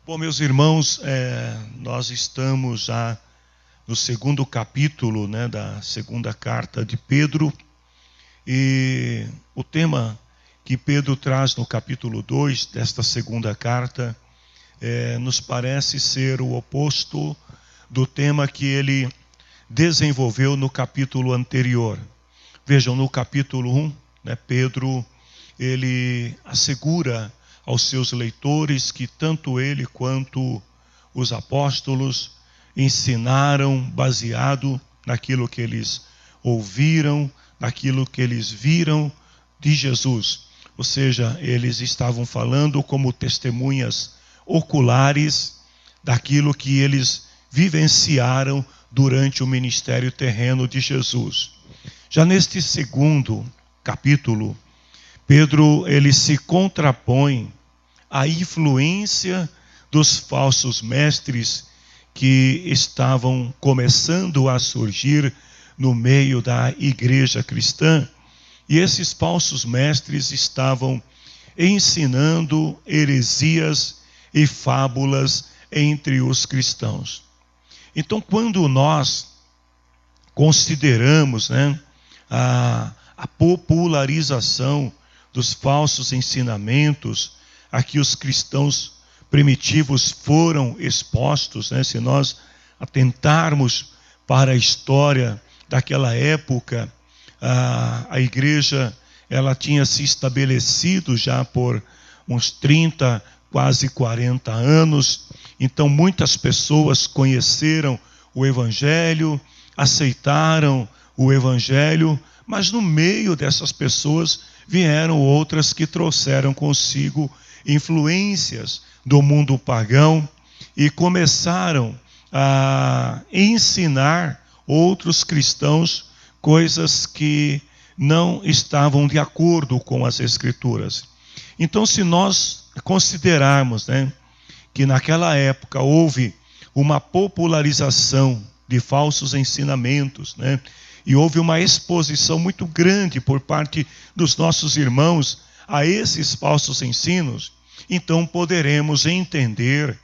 Bom, meus irmãos, nós estamos já no segundo capítulo, da segunda carta de Pedro. E o tema que Pedro traz no capítulo 2 desta segunda carta nos parece ser o oposto do tema que ele desenvolveu no capítulo anterior. Vejam, no capítulo 1, Pedro ele assegura aos seus leitores que tanto ele quanto os apóstolos ensinaram baseado naquilo que eles ouviram, naquilo que eles viram de Jesus. Ou seja, eles estavam falando como testemunhas oculares daquilo que eles vivenciaram durante o ministério terreno de Jesus. Já neste segundo capítulo, Pedro ele se contrapõe à influência dos falsos mestres que estavam começando a surgir no meio da igreja cristã. E esses falsos mestres estavam ensinando heresias e fábulas entre os cristãos. Então, quando nós consideramos a popularização dos falsos ensinamentos a que os cristãos primitivos foram expostos, se nós atentarmos para a história daquela época, a igreja ela tinha se estabelecido já por uns 30, quase 40 anos. Então muitas pessoas conheceram o Evangelho, aceitaram o Evangelho, mas no meio dessas pessoas vieram outras que trouxeram consigo influências do mundo pagão e começaram a ensinar outros cristãos coisas que não estavam de acordo com as Escrituras. Então, se nós considerarmos que naquela época houve uma popularização de falsos ensinamentos, e houve uma exposição muito grande por parte dos nossos irmãos a esses falsos ensinos, então poderemos entender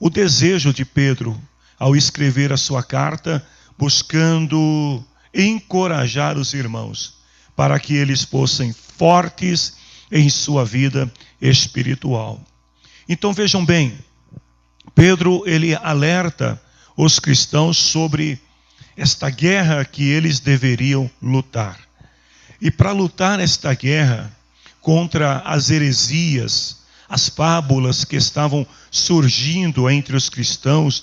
o desejo de Pedro ao escrever a sua carta, buscando encorajar os irmãos para que eles fossem fortes em sua vida espiritual. Então vejam bem, Pedro ele alerta os cristãos sobre esta guerra que eles deveriam lutar. E para lutar esta guerra contra as heresias, as fábulas que estavam surgindo entre os cristãos,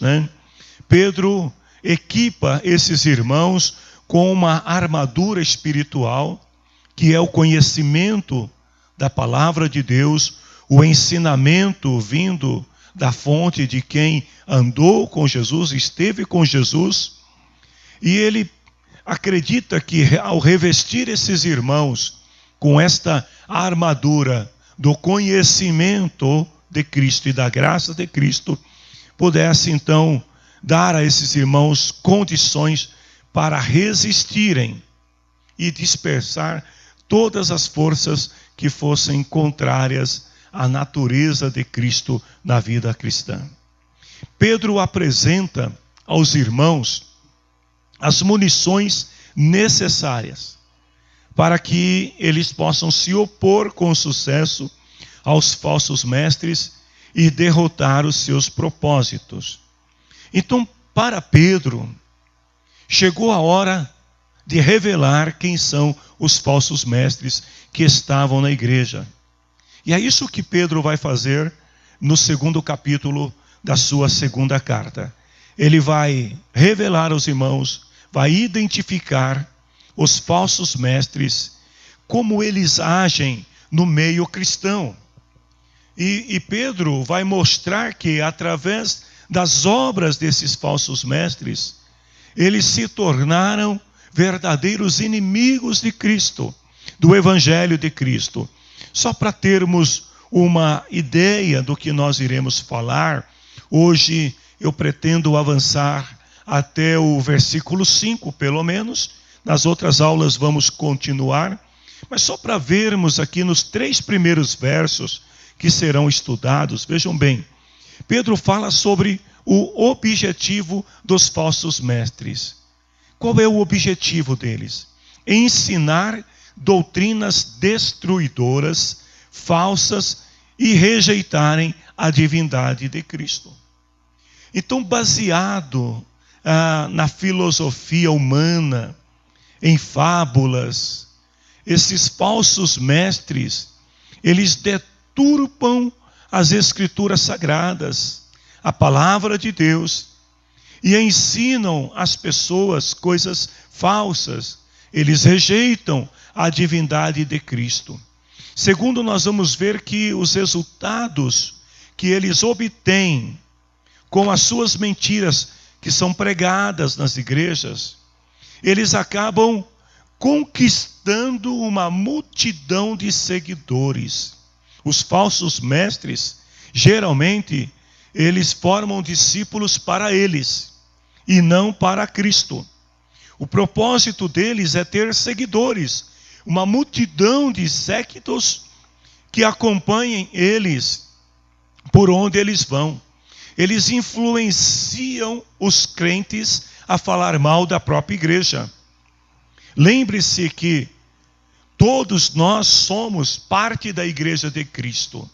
Pedro equipa esses irmãos com uma armadura espiritual, que é o conhecimento da palavra de Deus, o ensinamento vindo da fonte de quem andou com Jesus, esteve com Jesus. E ele acredita que ao revestir esses irmãos com esta armadura do conhecimento de Cristo e da graça de Cristo, pudesse então dar a esses irmãos condições para resistirem e dispersar todas as forças que fossem contrárias à natureza de Cristo na vida cristã. Pedro apresenta aos irmãos as munições necessárias para que eles possam se opor com sucesso aos falsos mestres e derrotar os seus propósitos. Então, para Pedro, chegou a hora de revelar quem são os falsos mestres que estavam na igreja. E é isso que Pedro vai fazer no segundo capítulo da sua segunda carta. Ele vai revelar aos irmãos, vai identificar os falsos mestres, como eles agem no meio cristão. E Pedro vai mostrar que através das obras desses falsos mestres, eles se tornaram verdadeiros inimigos de Cristo, do Evangelho de Cristo. Só para termos uma ideia do que nós iremos falar, hoje eu pretendo avançar até o versículo 5, pelo menos. Nas outras aulas vamos continuar, mas só para vermos aqui nos 3 primeiros versos que serão estudados. Vejam bem, Pedro fala sobre o objetivo dos falsos mestres. Qual é o objetivo deles? Ensinar doutrinas destruidoras, falsas, e rejeitarem a divindade de Cristo. Então, baseado na filosofia humana, em fábulas, esses falsos mestres, eles deturpam as Escrituras Sagradas, a palavra de Deus, e ensinam às pessoas coisas falsas. Eles rejeitam a divindade de Cristo. Segundo, nós vamos ver que os resultados que eles obtêm com as suas mentiras que são pregadas nas igrejas, eles acabam conquistando uma multidão de seguidores. Os falsos mestres, geralmente, eles formam discípulos para eles e não para Cristo. O propósito deles é ter seguidores, uma multidão de séquitos que acompanhem eles por onde eles vão. Eles influenciam os crentes a falar mal da própria igreja. Lembre-se que todos nós somos parte da igreja de Cristo.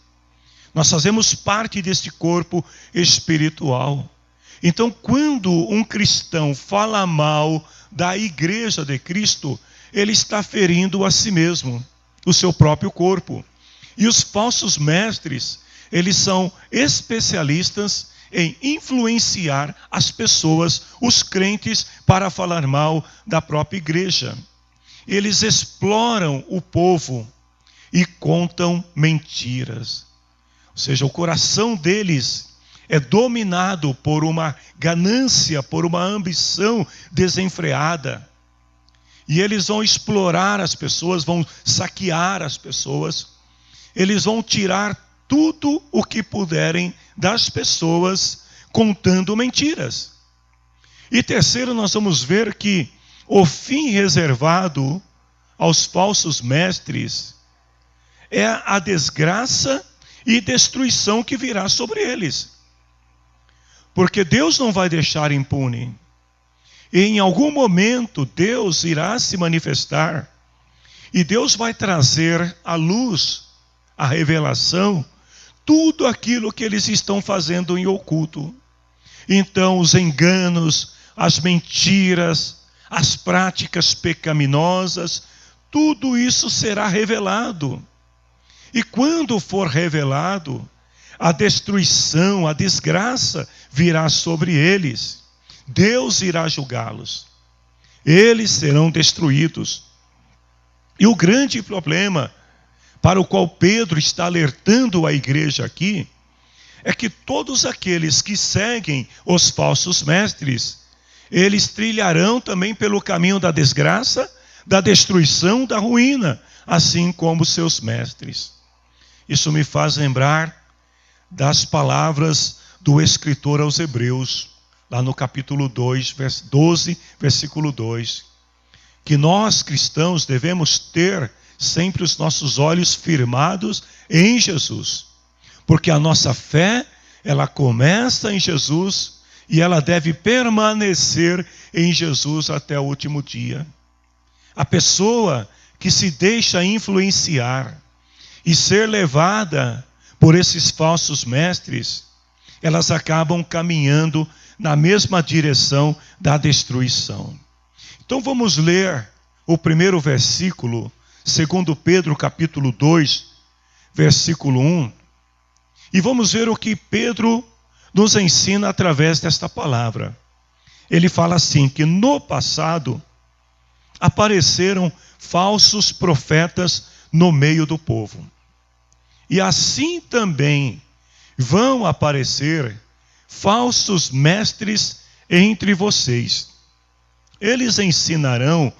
Nós fazemos parte deste corpo espiritual. Então, quando um cristão fala mal da igreja de Cristo, ele está ferindo a si mesmo, o seu próprio corpo. E os falsos mestres, eles são especialistas em influenciar as pessoas, os crentes, para falar mal da própria igreja. Eles exploram o povo e contam mentiras. Ou seja, o coração deles é dominado por uma ganância, por uma ambição desenfreada. E eles vão explorar as pessoas, vão saquear as pessoas. Eles vão tirar tudo o que puderem das pessoas, contando mentiras. E terceiro, nós vamos ver que o fim reservado aos falsos mestres é a desgraça e destruição que virá sobre eles. Porque Deus não vai deixar impune. E em algum momento Deus irá se manifestar. E Deus vai trazer à luz, à revelação, tudo aquilo que eles estão fazendo em oculto. Então os enganos, as mentiras, as práticas pecaminosas, tudo isso será revelado. E quando for revelado, a destruição, a desgraça virá sobre eles. Deus irá julgá-los. Eles serão destruídos. E o grande problema para o qual Pedro está alertando a igreja aqui é que todos aqueles que seguem os falsos mestres, eles trilharão também pelo caminho da desgraça, da destruição, da ruína, assim como seus mestres. Isso me faz lembrar das palavras do escritor aos Hebreus, lá no capítulo 2, 12, versículo 2, que nós cristãos devemos ter sempre os nossos olhos firmados em Jesus, porque a nossa fé, ela começa em Jesus e ela deve permanecer em Jesus até o último dia. A pessoa que se deixa influenciar e ser levada por esses falsos mestres, elas acabam caminhando na mesma direção da destruição. Então vamos ler o primeiro versículo, 2 Pedro capítulo 2, versículo 1, e vamos ver o que Pedro nos ensina através desta palavra. Ele fala assim, que no passado apareceram falsos profetas no meio do povo. E assim também vão aparecer falsos mestres entre vocês. Eles ensinarão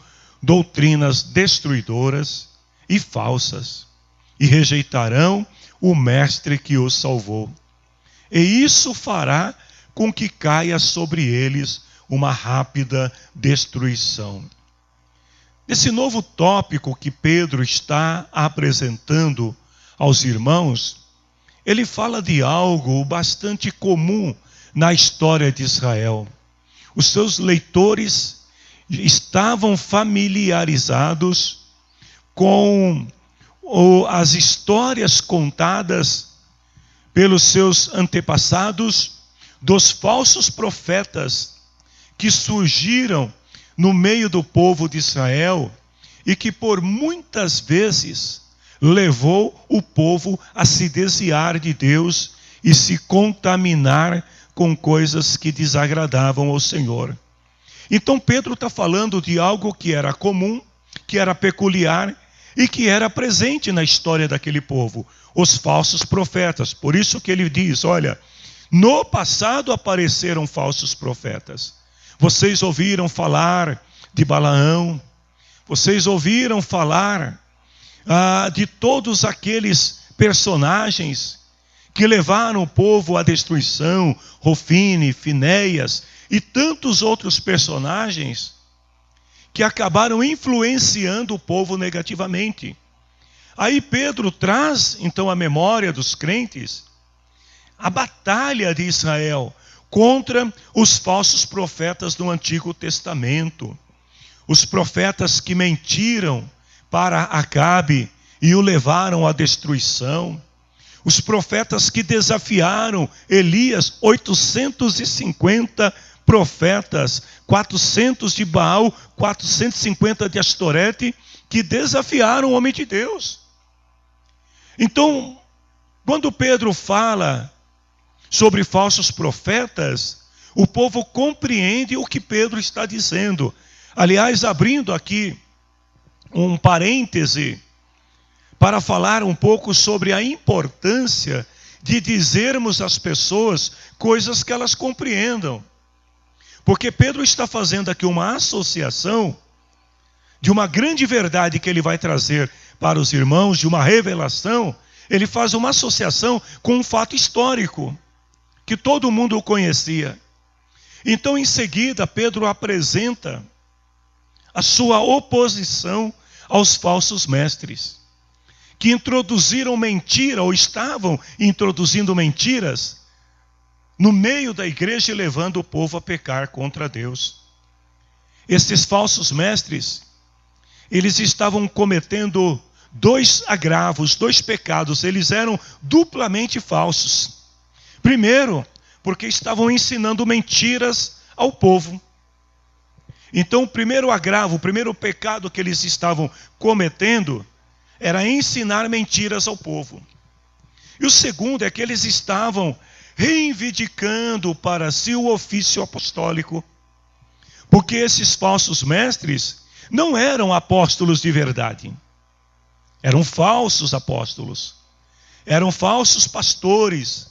doutrinas destruidoras e falsas, e rejeitarão o mestre que os salvou. E isso fará com que caia sobre eles uma rápida destruição. Esse novo tópico que Pedro está apresentando aos irmãos ele fala de algo bastante comum na história de Israel. Os seus leitores estavam familiarizados com as histórias contadas pelos seus antepassados dos falsos profetas que surgiram no meio do povo de Israel e que por muitas vezes levou o povo a se desviar de Deus e se contaminar com coisas que desagradavam ao Senhor. Então Pedro está falando de algo que era comum, que era peculiar e que era presente na história daquele povo, os falsos profetas. Por isso que ele diz, olha, no passado apareceram falsos profetas. Vocês ouviram falar de Balaão, vocês ouviram falar de todos aqueles personagens que levaram o povo à destruição, Hofni, Finéias e tantos outros personagens que acabaram influenciando o povo negativamente. Aí Pedro traz, então, à memória dos crentes a batalha de Israel contra os falsos profetas do Antigo Testamento. Os profetas que mentiram para Acabe e o levaram à destruição. Os profetas que desafiaram Elias, 850 profetas, 400 de Baal, 450 de Astorete, que desafiaram o homem de Deus. Então, quando Pedro fala sobre falsos profetas, o povo compreende o que Pedro está dizendo. Aliás, abrindo aqui um parêntese para falar um pouco sobre a importância de dizermos às pessoas coisas que elas compreendam. Porque Pedro está fazendo aqui uma associação de uma grande verdade que ele vai trazer para os irmãos, de uma revelação. Ele faz uma associação com um fato histórico, que todo mundo conhecia. Então, em seguida, Pedro apresenta a sua oposição aos falsos mestres, que introduziram mentira, ou estavam introduzindo mentiras, no meio da igreja e levando o povo a pecar contra Deus. Estes falsos mestres, eles estavam cometendo dois agravos, dois pecados. Eles eram duplamente falsos. Primeiro, porque estavam ensinando mentiras ao povo. Então, o primeiro agravo, o primeiro pecado que eles estavam cometendo era ensinar mentiras ao povo. E o segundo é que eles estavam reivindicando para si o ofício apostólico. Porque esses falsos mestres não eram apóstolos de verdade. Eram falsos apóstolos. Eram falsos pastores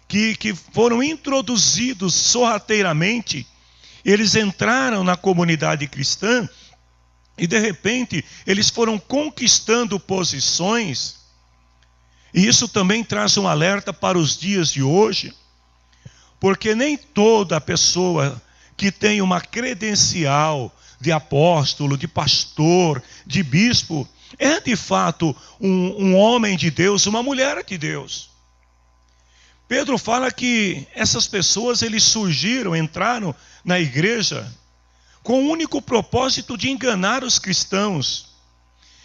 que foram introduzidos sorrateiramente. Eles entraram na comunidade cristã e, de repente, eles foram conquistando posições. E isso também traz um alerta para os dias de hoje, porque nem toda pessoa que tem uma credencial de apóstolo, de pastor, de bispo, é de fato um homem de Deus, uma mulher de Deus. Pedro fala que essas pessoas, eles surgiram, entraram na igreja com o único propósito de enganar os cristãos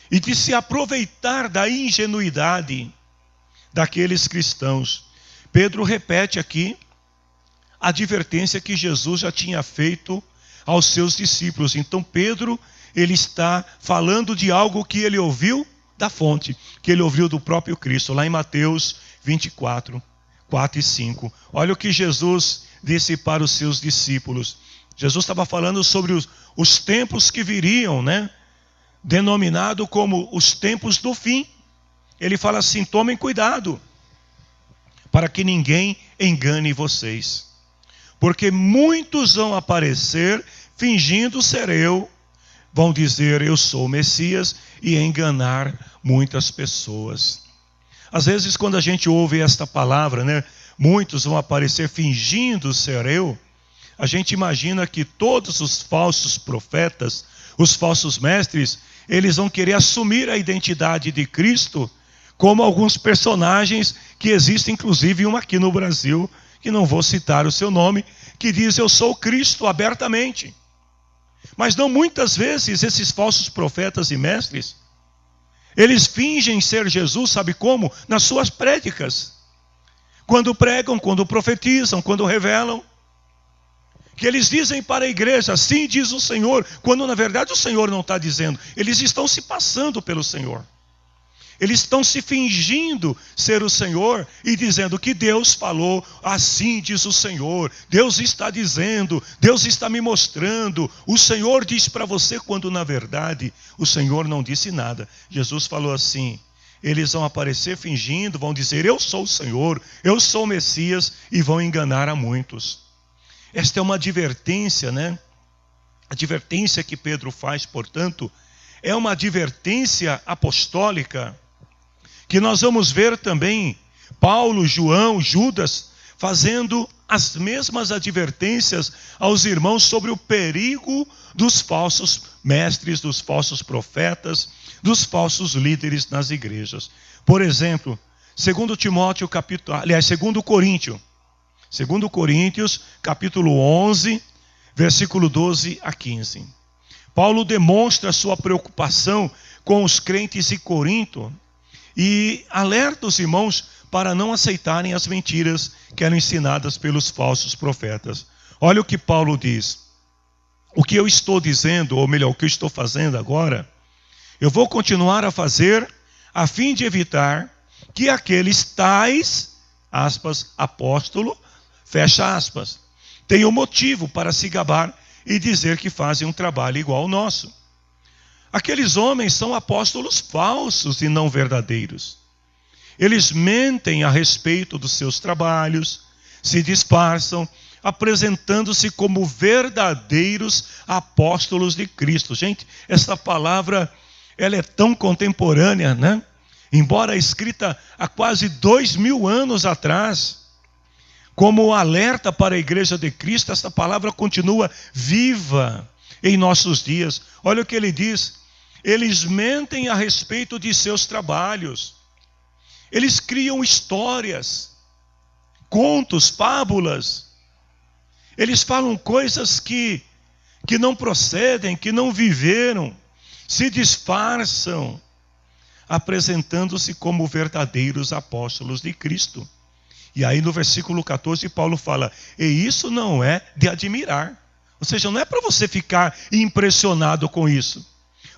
e de se aproveitar da ingenuidade daqueles cristãos. Pedro repete aqui a advertência que Jesus já tinha feito aos seus discípulos. Então Pedro, ele está falando de algo que ele ouviu da fonte, que ele ouviu do próprio Cristo, lá em Mateus 24, 4 e 5. Olha o que Jesus disse para os seus discípulos. Jesus estava falando sobre os tempos que viriam, né? Denominado como os tempos do fim. Ele fala assim: tomem cuidado, para que ninguém engane vocês. Porque muitos vão aparecer fingindo ser eu, vão dizer eu sou o Messias e enganar muitas pessoas. Às vezes quando a gente ouve esta palavra, né, muitos vão aparecer fingindo ser eu, a gente imagina que todos os falsos profetas, os falsos mestres, eles vão querer assumir a identidade de Cristo como alguns personagens que existem, inclusive um aqui no Brasil, que não vou citar o seu nome, que diz: eu sou Cristo, abertamente. Mas não, muitas vezes esses falsos profetas e mestres, eles fingem ser Jesus, sabe como? Nas suas prédicas. Quando pregam, quando profetizam, quando revelam. Que eles dizem para a igreja: assim diz o Senhor, quando na verdade o Senhor não está dizendo. Eles estão se passando pelo Senhor. Eles estão se fingindo ser o Senhor e dizendo que Deus falou, assim diz o Senhor. Deus está dizendo, Deus está me mostrando. O Senhor diz para você, quando na verdade o Senhor não disse nada. Jesus falou assim: eles vão aparecer fingindo, vão dizer: eu sou o Senhor, eu sou o Messias, e vão enganar a muitos. Esta é uma advertência, né? A advertência que Pedro faz, portanto, é uma advertência apostólica, que nós vamos ver também Paulo, João, Judas fazendo as mesmas advertências aos irmãos sobre o perigo dos falsos mestres, dos falsos profetas, dos falsos líderes nas igrejas. Por exemplo, 2 Coríntios, capítulo 11, versículo 12 a 15. Paulo demonstra sua preocupação com os crentes de Corinto e alerta os irmãos para não aceitarem as mentiras que eram ensinadas pelos falsos profetas. Olha o que Paulo diz: o que eu estou dizendo, ou melhor, o que eu estou fazendo agora, eu vou continuar a fazer a fim de evitar que aqueles tais, aspas, apóstolo, fecha aspas, tenham motivo para se gabar e dizer que fazem um trabalho igual ao nosso. Aqueles homens são apóstolos falsos e não verdadeiros. Eles mentem a respeito dos seus trabalhos, se disfarçam, apresentando-se como verdadeiros apóstolos de Cristo. Gente, essa palavra, ela é tão contemporânea, né? Embora escrita há quase 2000 anos atrás, como alerta para a igreja de Cristo, essa palavra continua viva em nossos dias. Olha o que ele diz: eles mentem a respeito de seus trabalhos, eles criam histórias, contos, fábulas, eles falam coisas que não procedem, que não viveram, se disfarçam, apresentando-se como verdadeiros apóstolos de Cristo. E aí no versículo 14 Paulo fala: e isso não é de admirar. Ou seja, não é para você ficar impressionado com isso.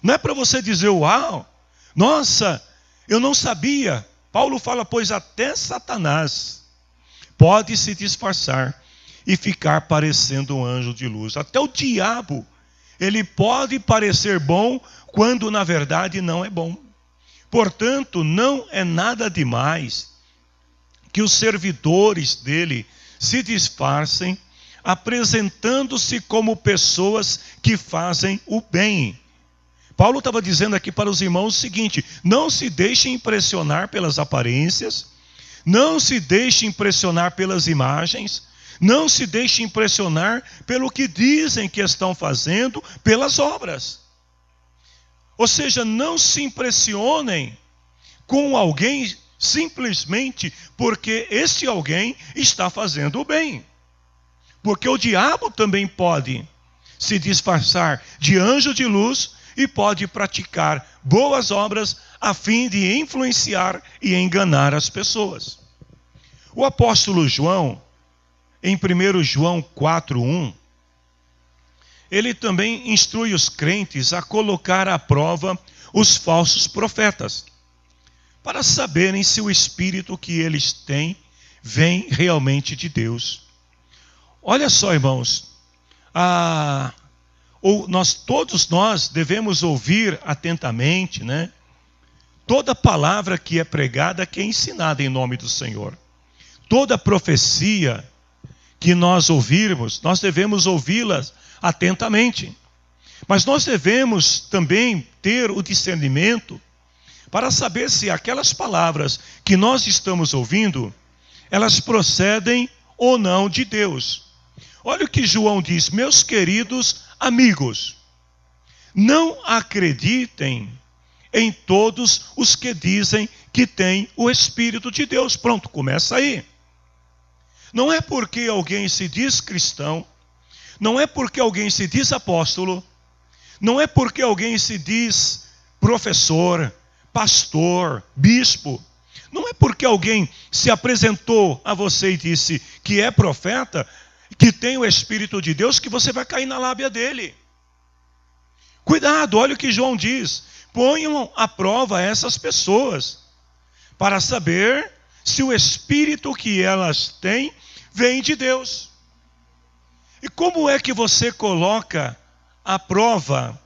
Não é para você dizer: uau, nossa, eu não sabia. Paulo fala: pois até Satanás pode se disfarçar e ficar parecendo um anjo de luz. Até o diabo, ele pode parecer bom quando na verdade não é bom. Portanto, não é nada demais que os servidores dele se disfarcem, apresentando-se como pessoas que fazem o bem. Paulo estava dizendo aqui para os irmãos o seguinte: não se deixem impressionar pelas aparências, não se deixem impressionar pelas imagens, não se deixem impressionar pelo que dizem que estão fazendo, pelas obras. Ou seja, não se impressionem com alguém simplesmente porque esse alguém está fazendo o bem. Porque o diabo também pode se disfarçar de anjo de luz e pode praticar boas obras a fim de influenciar e enganar as pessoas. O apóstolo João, em 1 João 4:1, ele também instrui os crentes a colocar à prova os falsos profetas, para saberem se o espírito que eles têm vem realmente de Deus. Olha só, irmãos, todos nós devemos ouvir atentamente, né? Toda palavra que é pregada, que é ensinada em nome do Senhor. Toda profecia que nós ouvirmos, nós devemos ouvi-las atentamente. Mas nós devemos também ter o discernimento para saber se aquelas palavras que nós estamos ouvindo, elas procedem ou não de Deus. Olha o que João diz: meus queridos amigos, não acreditem em todos os que dizem que tem o Espírito de Deus. Pronto, começa aí. Não é porque alguém se diz cristão, não é porque alguém se diz apóstolo, não é porque alguém se diz professor, pastor, bispo, não é porque alguém se apresentou a você e disse que é profeta, que tem o Espírito de Deus, que você vai cair na lábia dele. Cuidado, olha o que João diz. Ponham à prova essas pessoas, para saber se o Espírito que elas têm vem de Deus. E como é que você coloca à prova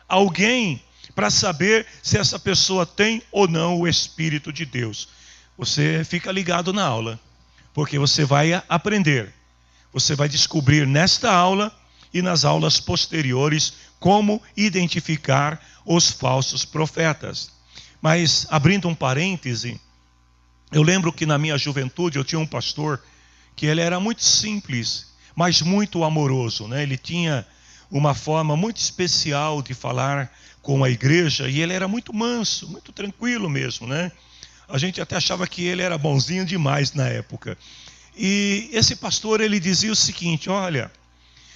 alguém para saber se essa pessoa tem ou não o Espírito de Deus? Você fica ligado na aula, porque você vai aprender. Você vai descobrir nesta aula e nas aulas posteriores como identificar os falsos profetas. Mas, abrindo um parêntese, eu lembro que na minha juventude eu tinha um pastor que ele era muito simples, mas muito amoroso, né? Ele tinha uma forma muito especial de falar com a igreja e ele era muito manso, muito tranquilo mesmo, né? A gente até achava que ele era bonzinho demais na época. E esse pastor, ele dizia o seguinte: olha,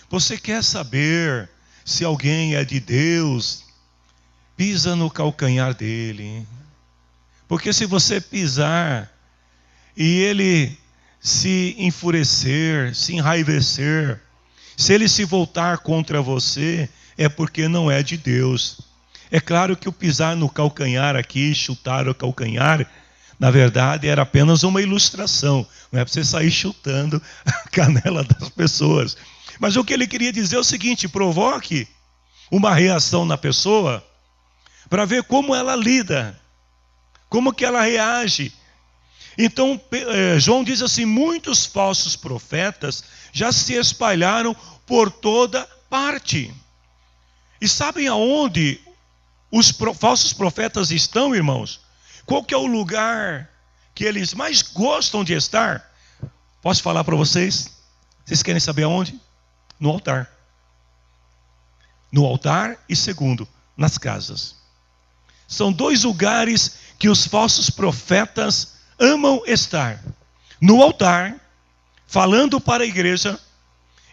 você quer saber se alguém é de Deus? Pisa no calcanhar dele. Porque se você pisar e ele se enfurecer, se enraivecer, se ele se voltar contra você, é porque não é de Deus. É claro que o pisar no calcanhar aqui, chutar o calcanhar, na verdade era apenas uma ilustração. Não é para você sair chutando a canela das pessoas. Mas o que ele queria dizer é o seguinte: provoque uma reação na pessoa para ver como ela lida, como que ela reage. Então, João diz assim: muitos falsos profetas já se espalharam por toda parte. E sabem aonde os falsos profetas estão, irmãos? Qual que é o lugar que eles mais gostam de estar? Posso falar para vocês? Vocês querem saber aonde? No altar. No altar e, segundo, nas casas. São dois lugares que os falsos profetas amam estar: no altar, falando para a igreja,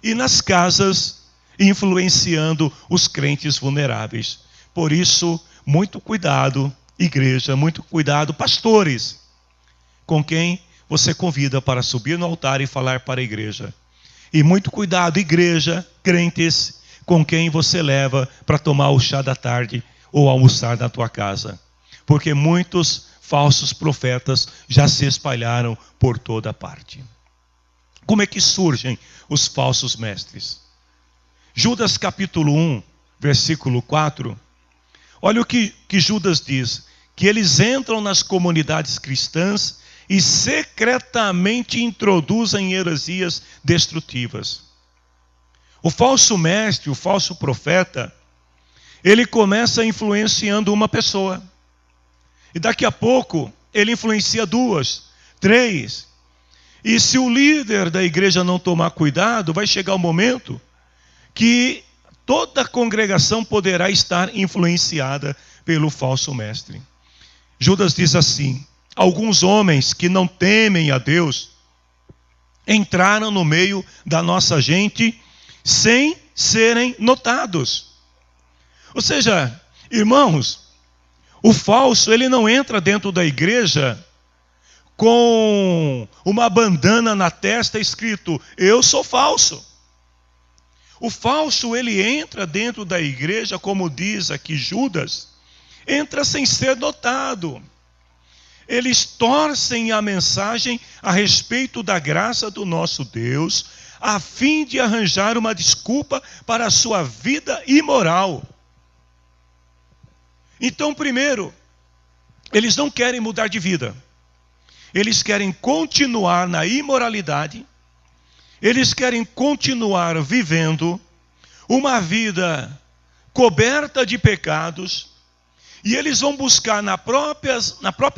e nas casas, influenciando os crentes vulneráveis. Por isso, muito cuidado, igreja, muito cuidado, pastores, com quem você convida para subir no altar e falar para a igreja. E muito cuidado, igreja, crentes, com quem você leva para tomar o chá da tarde ou almoçar na tua casa. Porque muitos falsos profetas já se espalharam por toda parte. Como é que surgem os falsos mestres? Judas capítulo 1, versículo 4. Olha o que Judas diz: que eles entram nas comunidades cristãs e secretamente introduzem heresias destrutivas. O falso mestre, o falso profeta, ele começa influenciando uma pessoa. E daqui a pouco, ele influencia 2, 3. E se o líder da igreja não tomar cuidado, vai chegar o momento que toda a congregação poderá estar influenciada pelo falso mestre. Judas diz assim: alguns homens que não temem a Deus entraram no meio da nossa gente sem serem notados. Ou seja, irmãos, o falso, ele não entra dentro da igreja com uma bandana na testa escrito: eu sou falso. O falso, ele entra dentro da igreja, como diz aqui Judas, entra sem ser notado. Eles torcem a mensagem a respeito da graça do nosso Deus, a fim de arranjar uma desculpa para a sua vida imoral. Então, primeiro, eles não querem mudar de vida. Eles querem continuar na imoralidade. Eles querem continuar vivendo uma vida coberta de pecados. E eles vão buscar na própria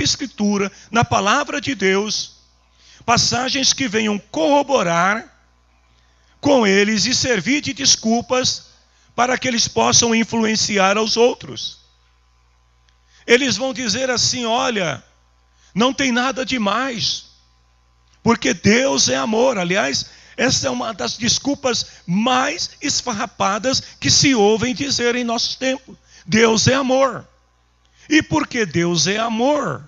Escritura, na palavra de Deus, passagens que venham corroborar com eles e servir de desculpas para que eles possam influenciar aos outros. Eles vão dizer assim: olha, Não tem nada demais, porque Deus é amor. Aliás, essa é uma das desculpas mais esfarrapadas que se ouvem dizer em nossos tempos. Deus é amor. E porque Deus é amor,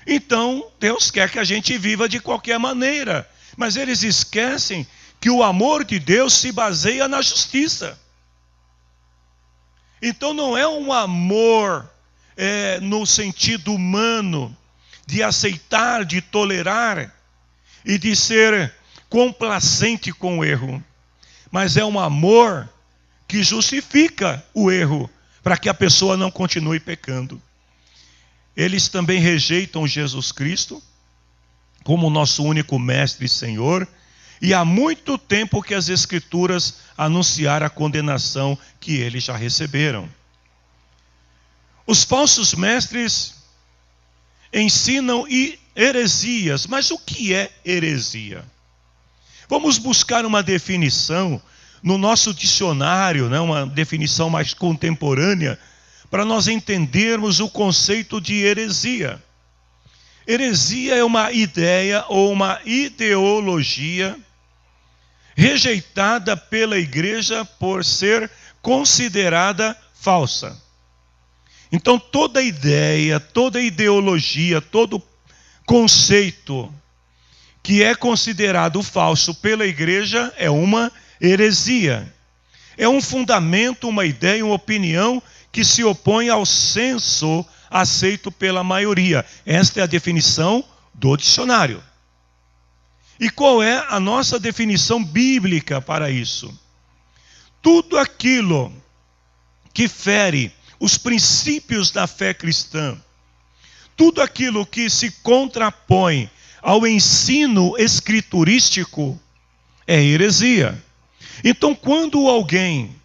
então Deus quer que a gente viva de qualquer maneira. Mas eles esquecem que o amor de Deus se baseia na justiça. Então não é um amor no sentido humano, de aceitar, de tolerar e de ser complacente com o erro. Mas é um amor que justifica o erro, para que a pessoa não continue pecando. Eles também rejeitam Jesus Cristo como nosso único mestre e Senhor, e há muito tempo que as Escrituras anunciaram a condenação que eles já receberam. Os falsos mestres ensinam heresias, mas o que é heresia? Vamos buscar uma definição no nosso dicionário, né, uma definição mais contemporânea, para nós entendermos o conceito de heresia. Heresia é uma ideia ou uma ideologia rejeitada pela igreja por ser considerada falsa. Então toda ideia, toda ideologia, todo conceito que é considerado falso pela igreja é uma heresia. É um fundamento, uma ideia, uma opinião que se opõe ao senso aceito pela maioria. Esta é a definição do dicionário. E qual é a nossa definição bíblica para isso? Tudo aquilo que fere os princípios da fé cristã, tudo aquilo que se contrapõe ao ensino escriturístico é heresia. Então, quando alguém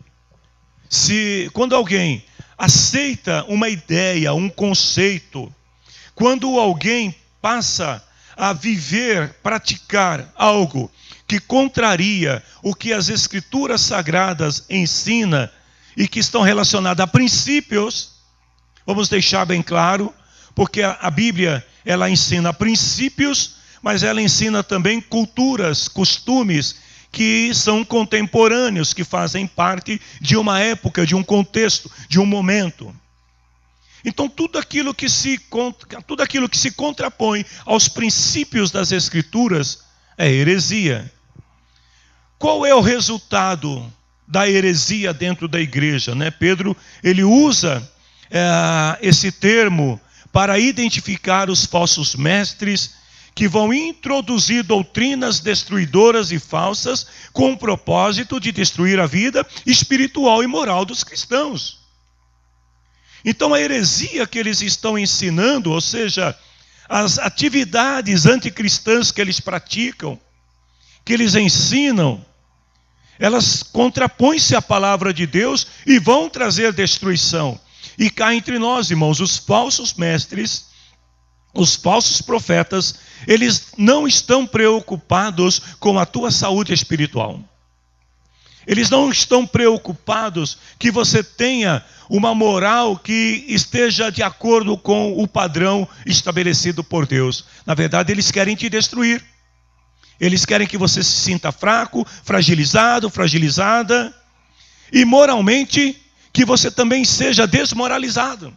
aceita uma ideia, um conceito, quando alguém passa a viver, praticar algo que contraria o que as Escrituras Sagradas ensinam e que estão relacionadas a princípios, vamos deixar bem claro, porque a Bíblia, ela ensina princípios, mas ela ensina também culturas, costumes que são contemporâneos, que fazem parte de uma época, de um contexto, de um momento. Então tudo aquilo que se contrapõe aos princípios das Escrituras é heresia. Qual é o resultado da heresia dentro da igreja, né? Pedro, ele usa esse termo para identificar os falsos mestres que vão introduzir doutrinas destruidoras e falsas com o propósito de destruir a vida espiritual e moral dos cristãos. Então a heresia que eles estão ensinando, ou seja, as atividades anticristãs que eles praticam, que eles ensinam, elas contrapõem-se à palavra de Deus e vão trazer destruição. E cá entre nós, irmãos, os falsos mestres, os falsos profetas, eles não estão preocupados com a tua saúde espiritual. Eles não estão preocupados que você tenha uma moral que esteja de acordo com o padrão estabelecido por Deus. Na verdade, eles querem te destruir. Eles querem que você se sinta fraco, fragilizado, fragilizada. E moralmente, que você também seja desmoralizado.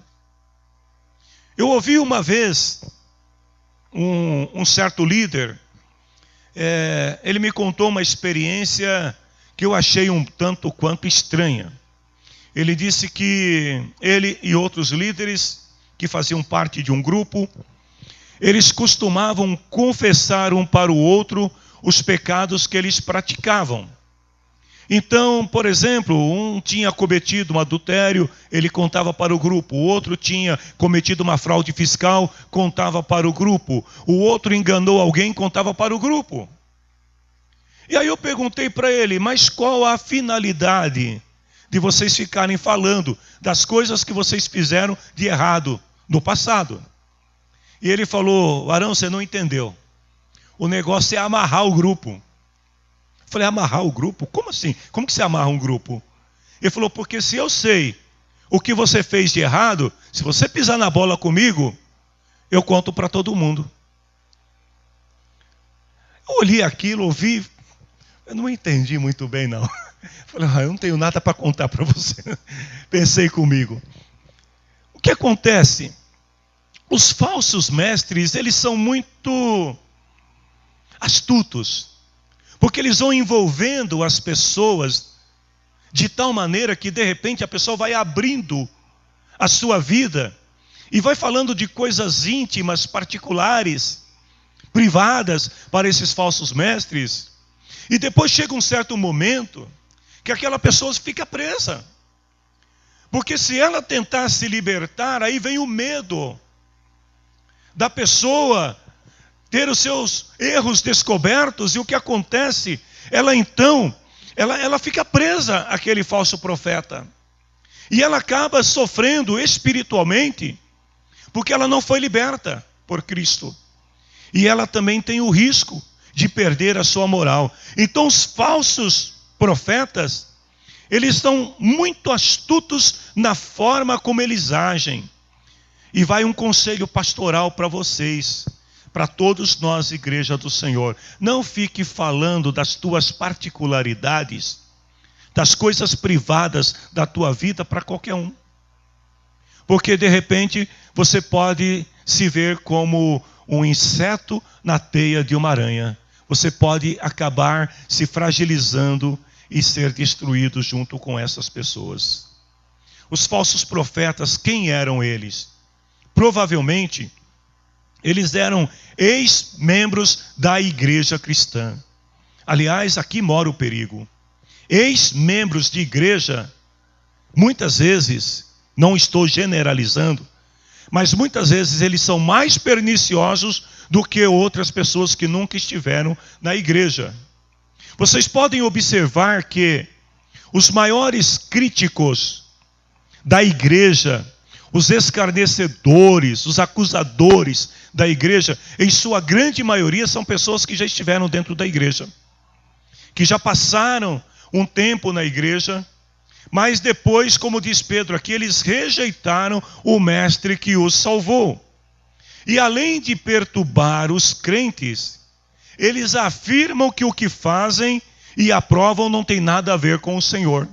Eu ouvi uma vez um certo líder, ele me contou uma experiência que eu achei um tanto quanto estranha. Ele disse que ele e outros líderes que faziam parte de um grupo, eles costumavam confessar um para o outro os pecados que eles praticavam. Então, por exemplo, um tinha cometido um adultério, ele contava para o grupo. O outro tinha cometido uma fraude fiscal, contava para o grupo. O outro enganou alguém, contava para o grupo. E aí eu perguntei para ele, mas qual a finalidade de vocês ficarem falando das coisas que vocês fizeram de errado no passado? E ele falou, Arão, você não entendeu. O negócio é amarrar o grupo. Eu falei, amarrar o grupo? Como assim? Como que você amarra um grupo? Ele falou, porque se eu sei o que você fez de errado, se você pisar na bola comigo, eu conto para todo mundo. Eu olhei aquilo, ouvi, eu não entendi muito bem não. Falei, eu não tenho nada para contar para você. Pensei comigo. O que acontece? Os falsos mestres, eles são muito astutos, porque eles vão envolvendo as pessoas de tal maneira que de repente a pessoa vai abrindo a sua vida e vai falando de coisas íntimas, particulares, privadas para esses falsos mestres. E depois chega um certo momento que aquela pessoa fica presa. Porque se ela tentar se libertar, aí vem o medo da pessoa ter os seus erros descobertos. E o que acontece? Ela então, ela fica presa àquele falso profeta. E ela acaba sofrendo espiritualmente, porque ela não foi liberta por Cristo. E ela também tem o risco de perder a sua moral. Então os falsos profetas, eles estão muito astutos na forma como eles agem. E vai um conselho pastoral para vocês, para todos nós, igreja do Senhor. Não fique falando das tuas particularidades, das coisas privadas da tua vida para qualquer um. Porque de repente você pode se ver como um inseto na teia de uma aranha. Você pode acabar se fragilizando e ser destruído junto com essas pessoas. Os falsos profetas, quem eram eles? Provavelmente, eles eram ex-membros da igreja cristã. Aliás, aqui mora o perigo. Ex-membros de igreja, muitas vezes, não estou generalizando, mas muitas vezes eles são mais perniciosos do que outras pessoas que nunca estiveram na igreja. Vocês podem observar que os maiores críticos da igreja, os escarnecedores, os acusadores da igreja, em sua grande maioria são pessoas que já estiveram dentro da igreja, que já passaram um tempo na igreja, mas depois, como diz Pedro aqui, eles rejeitaram o mestre que os salvou. E além de perturbar os crentes, eles afirmam que o que fazem e aprovam não tem nada a ver com o Senhor.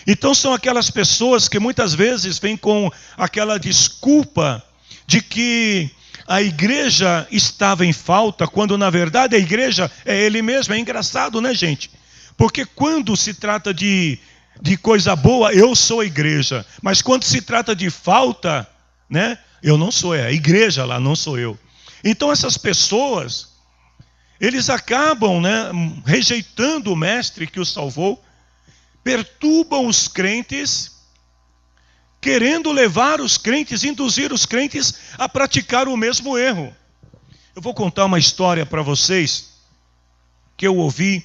Então são aquelas pessoas que muitas vezes vêm com aquela desculpa de que a igreja estava em falta, quando na verdade a igreja é ele mesmo. É engraçado, né, gente? Porque quando se trata de coisa boa, eu sou a igreja. Mas quando se trata de falta, né, eu não sou, é a igreja lá, não sou eu. Então essas pessoas, eles acabam, né, rejeitando o mestre que os salvou, perturbam os crentes, querendo levar os crentes, induzir os crentes a praticar o mesmo erro. Eu vou contar uma história para vocês que eu ouvi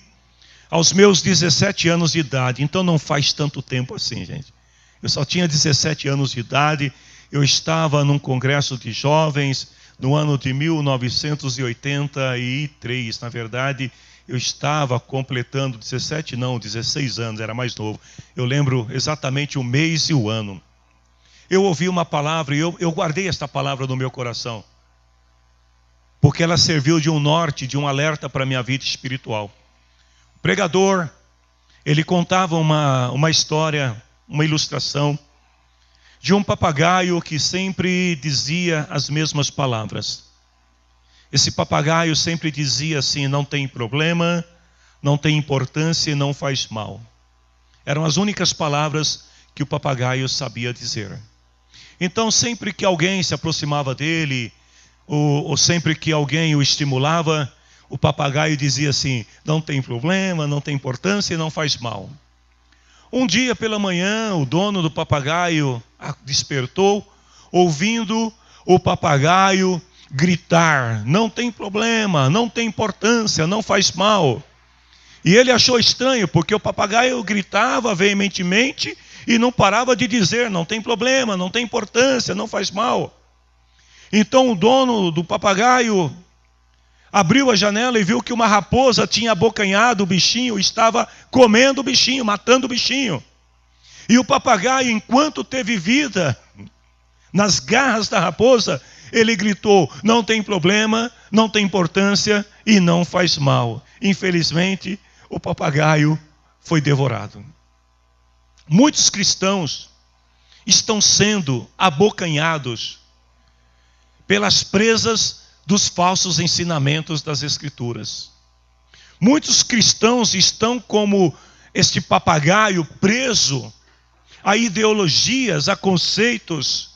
aos meus 17 anos de idade. Então não faz tanto tempo assim, gente. Eu só tinha 17 anos de idade. Eu estava num congresso de jovens no ano de 1983. Na verdade, eu estava completando 16 anos, era mais novo. Eu lembro exatamente o mês e o ano. Eu ouvi uma palavra e eu guardei esta palavra no meu coração, porque ela serviu de um norte, de um alerta para a minha vida espiritual. O pregador, ele contava uma história, uma ilustração de um papagaio que sempre dizia as mesmas palavras. Esse papagaio sempre dizia assim: não tem problema, não tem importância e não faz mal. Eram as únicas palavras que o papagaio sabia dizer. Então sempre que alguém se aproximava dele, ou sempre que alguém o estimulava, o papagaio dizia assim: não tem problema, não tem importância e não faz mal. Um dia pela manhã, o dono do papagaio despertou, ouvindo o papagaio gritar: não tem problema, não tem importância, não faz mal. E ele achou estranho, porque o papagaio gritava veementemente e não parava de dizer: não tem problema, não tem importância, não faz mal. Então o dono do papagaio abriu a janela e viu que uma raposa tinha abocanhado o bichinho, estava comendo o bichinho, matando o bichinho. E o papagaio, enquanto teve vida nas garras da raposa, ele gritou: não tem problema, não tem importância e não faz mal. Infelizmente, o papagaio foi devorado. Muitos cristãos estão sendo abocanhados pelas presas dos falsos ensinamentos das Escrituras. Muitos cristãos estão como este papagaio preso a ideologias, a conceitos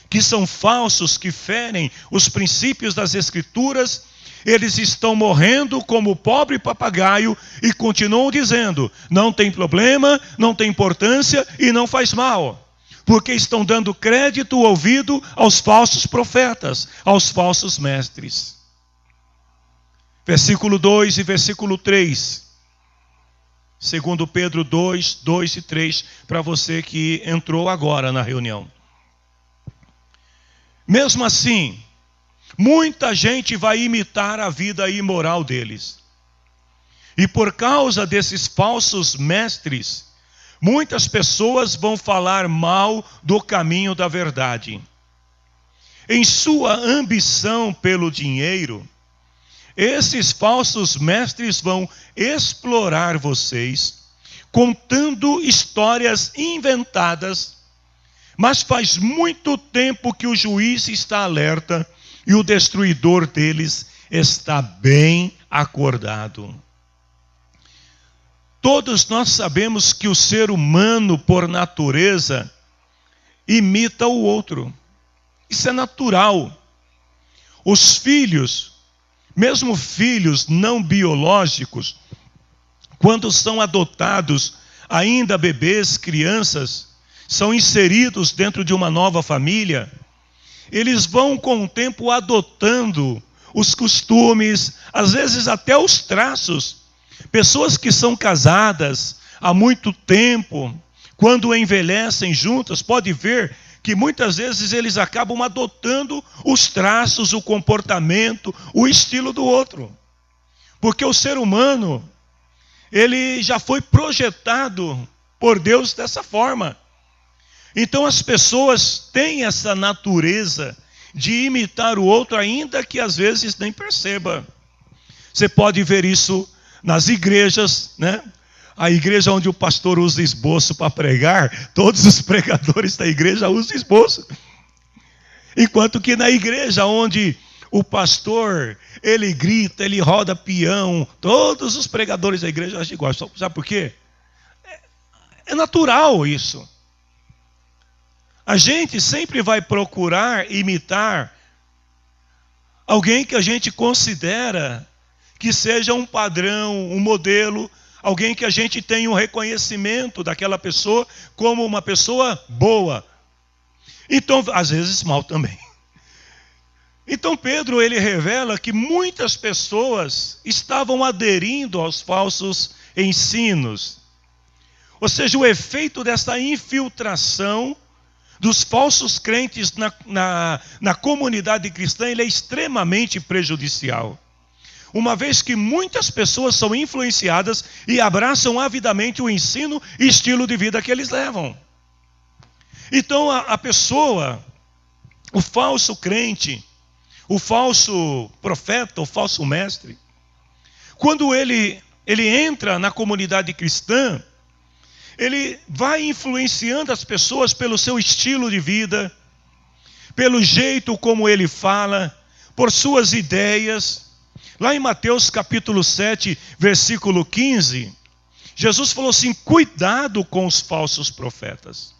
que são falsos, que ferem os princípios das Escrituras. Eles estão morrendo como o pobre papagaio e continuam dizendo: não tem problema, não tem importância e não faz mal. Porque estão dando crédito, ouvido aos falsos profetas, aos falsos mestres. Versículo 2 e versículo 3. Segundo Pedro 2, 2 e 3, para você que entrou agora na reunião. Mesmo assim, muita gente vai imitar a vida imoral deles. E por causa desses falsos mestres, muitas pessoas vão falar mal do caminho da verdade. Em sua ambição pelo dinheiro, esses falsos mestres vão explorar vocês, contando histórias inventadas, mas faz muito tempo que o juiz está alerta e o destruidor deles está bem acordado. Todos nós sabemos que o ser humano, por natureza, imita o outro. Isso é natural. Os filhos, mesmo filhos não biológicos, quando são adotados, ainda bebês, crianças, são inseridos dentro de uma nova família, eles vão com o tempo adotando os costumes, às vezes até os traços. Pessoas que são casadas há muito tempo, quando envelhecem juntas, pode ver que muitas vezes eles acabam adotando os traços, o comportamento, o estilo do outro. Porque o ser humano, ele já foi projetado por Deus dessa forma. Então as pessoas têm essa natureza de imitar o outro, ainda que às vezes nem perceba. Você pode ver isso nas igrejas, né? A igreja onde o pastor usa esboço para pregar, todos os pregadores da igreja usam esboço. Enquanto que na igreja onde o pastor, ele grita, ele roda peão, todos os pregadores da igreja acham igual. Sabe por quê? É natural isso. A gente sempre vai procurar imitar alguém que a gente considera que seja um padrão, um modelo, alguém que a gente tenha um reconhecimento daquela pessoa como uma pessoa boa. Então, às vezes mal também. Então Pedro, ele revela que muitas pessoas estavam aderindo aos falsos ensinos. Ou seja, o efeito dessa infiltração dos falsos crentes na comunidade cristã, ele é extremamente prejudicial. Uma vez que muitas pessoas são influenciadas e abraçam avidamente o ensino e estilo de vida que eles levam. Então a pessoa, o falso crente, o falso profeta, o falso mestre, quando ele entra na comunidade cristã, ele vai influenciando as pessoas pelo seu estilo de vida, pelo jeito como ele fala, por suas ideias. Lá em Mateus capítulo 7, versículo 15, Jesus falou assim: cuidado com os falsos profetas.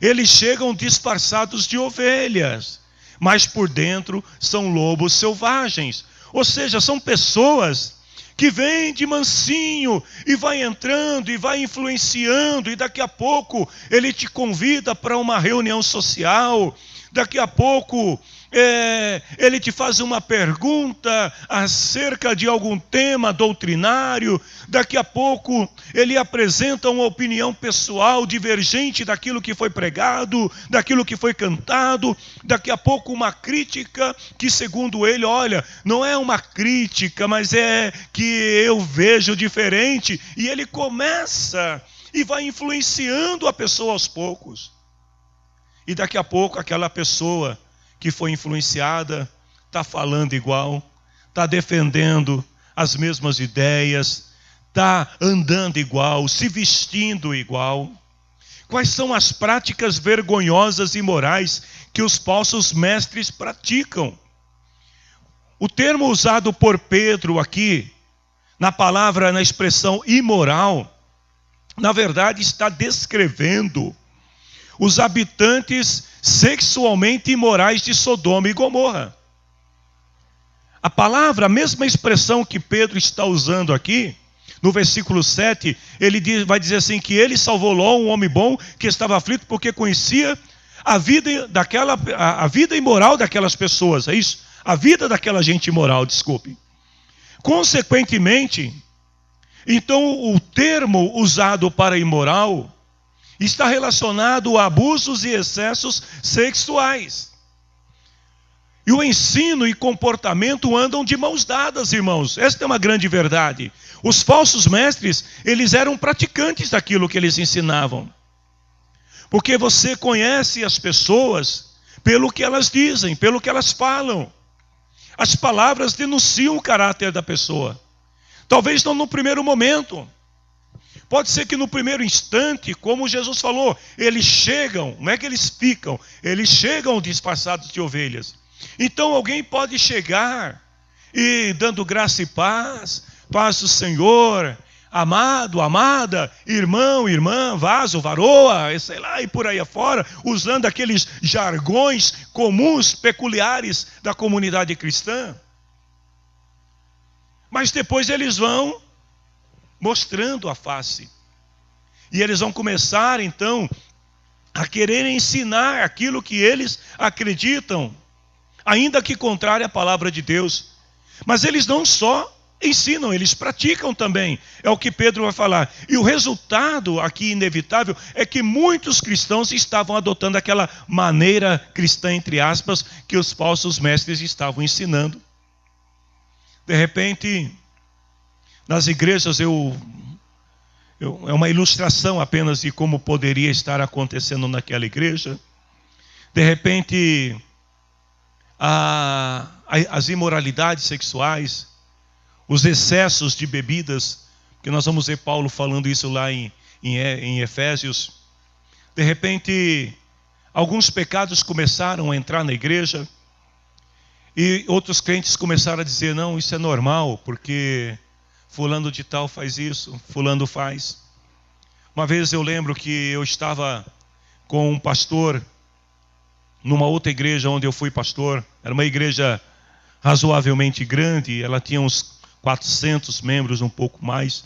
Eles chegam disfarçados de ovelhas, mas por dentro são lobos selvagens. Ou seja, são pessoas que vêm de mansinho e vai entrando e vai influenciando, e daqui a pouco ele te convida para uma reunião social, daqui a pouco ele te faz uma pergunta acerca de algum tema doutrinário, daqui a pouco ele apresenta uma opinião pessoal divergente daquilo que foi pregado, daquilo que foi cantado, daqui a pouco uma crítica que segundo ele, olha, não é uma crítica, mas é que eu vejo diferente, e ele começa e vai influenciando a pessoa aos poucos. E daqui a pouco aquela pessoa que foi influenciada, está falando igual, está defendendo as mesmas ideias, está andando igual, se vestindo igual. Quais são as práticas vergonhosas e imorais que os falsos mestres praticam? O termo usado por Pedro aqui, na expressão imoral, na verdade está descrevendo os habitantes sexualmente imorais de Sodoma e Gomorra. A mesma expressão que Pedro está usando aqui, no versículo 7, vai dizer assim, que ele salvou Ló, um homem bom, que estava aflito porque conhecia a vida imoral daquelas pessoas, é isso? A vida daquela gente imoral, desculpe. Consequentemente, então o termo usado para imoral está relacionado a abusos e excessos sexuais. E o ensino e comportamento andam de mãos dadas, irmãos. Esta é uma grande verdade. Os falsos mestres, eles eram praticantes daquilo que eles ensinavam. Porque você conhece as pessoas pelo que elas dizem, pelo que elas falam. As palavras denunciam o caráter da pessoa. Talvez não no primeiro momento. Pode ser que no primeiro instante, como Jesus falou, eles chegam, não é que eles ficam, eles chegam disfarçados de ovelhas. Então alguém pode chegar e dando graça e paz do Senhor, amado, amada, irmão, irmã, vaso, varoa, sei lá, e por aí afora, usando aqueles jargões comuns, peculiares da comunidade cristã. Mas depois eles vão mostrando a face. E eles vão começar, então, a querer ensinar aquilo que eles acreditam, ainda que contrário à palavra de Deus. Mas eles não só ensinam, eles praticam também. É o que Pedro vai falar. E o resultado aqui inevitável é que muitos cristãos estavam adotando aquela maneira cristã, entre aspas, que os falsos mestres estavam ensinando. De repente, nas igrejas, é uma ilustração apenas de como poderia estar acontecendo naquela igreja. De repente, as imoralidades sexuais, os excessos de bebidas, que nós vamos ver Paulo falando isso lá em Efésios. De repente, alguns pecados começaram a entrar na igreja, e outros crentes começaram a dizer, não, isso é normal, porque fulano de tal faz isso, fulano faz. Uma vez eu lembro que eu estava com um pastor numa outra igreja onde eu fui pastor. Era uma igreja razoavelmente grande, ela tinha uns 400 membros, um pouco mais.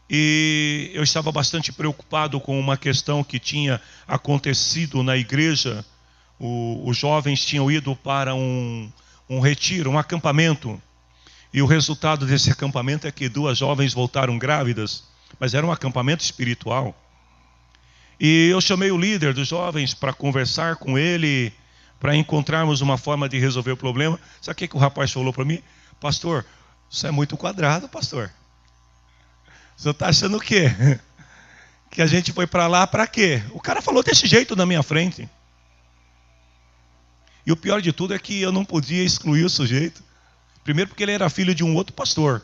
E eu estava bastante preocupado com uma questão que tinha acontecido na igreja. Os jovens tinham ido para um retiro, um acampamento. E o resultado desse acampamento é que 2 jovens voltaram grávidas, mas era um acampamento espiritual. E eu chamei o líder dos jovens para conversar com ele, para encontrarmos uma forma de resolver o problema. Sabe o que o rapaz falou para mim? Pastor, isso é muito quadrado, pastor. O senhor está achando o quê? Que a gente foi para lá para quê? O cara falou desse jeito na minha frente. E o pior de tudo é que eu não podia excluir o sujeito. Primeiro porque ele era filho de um outro pastor.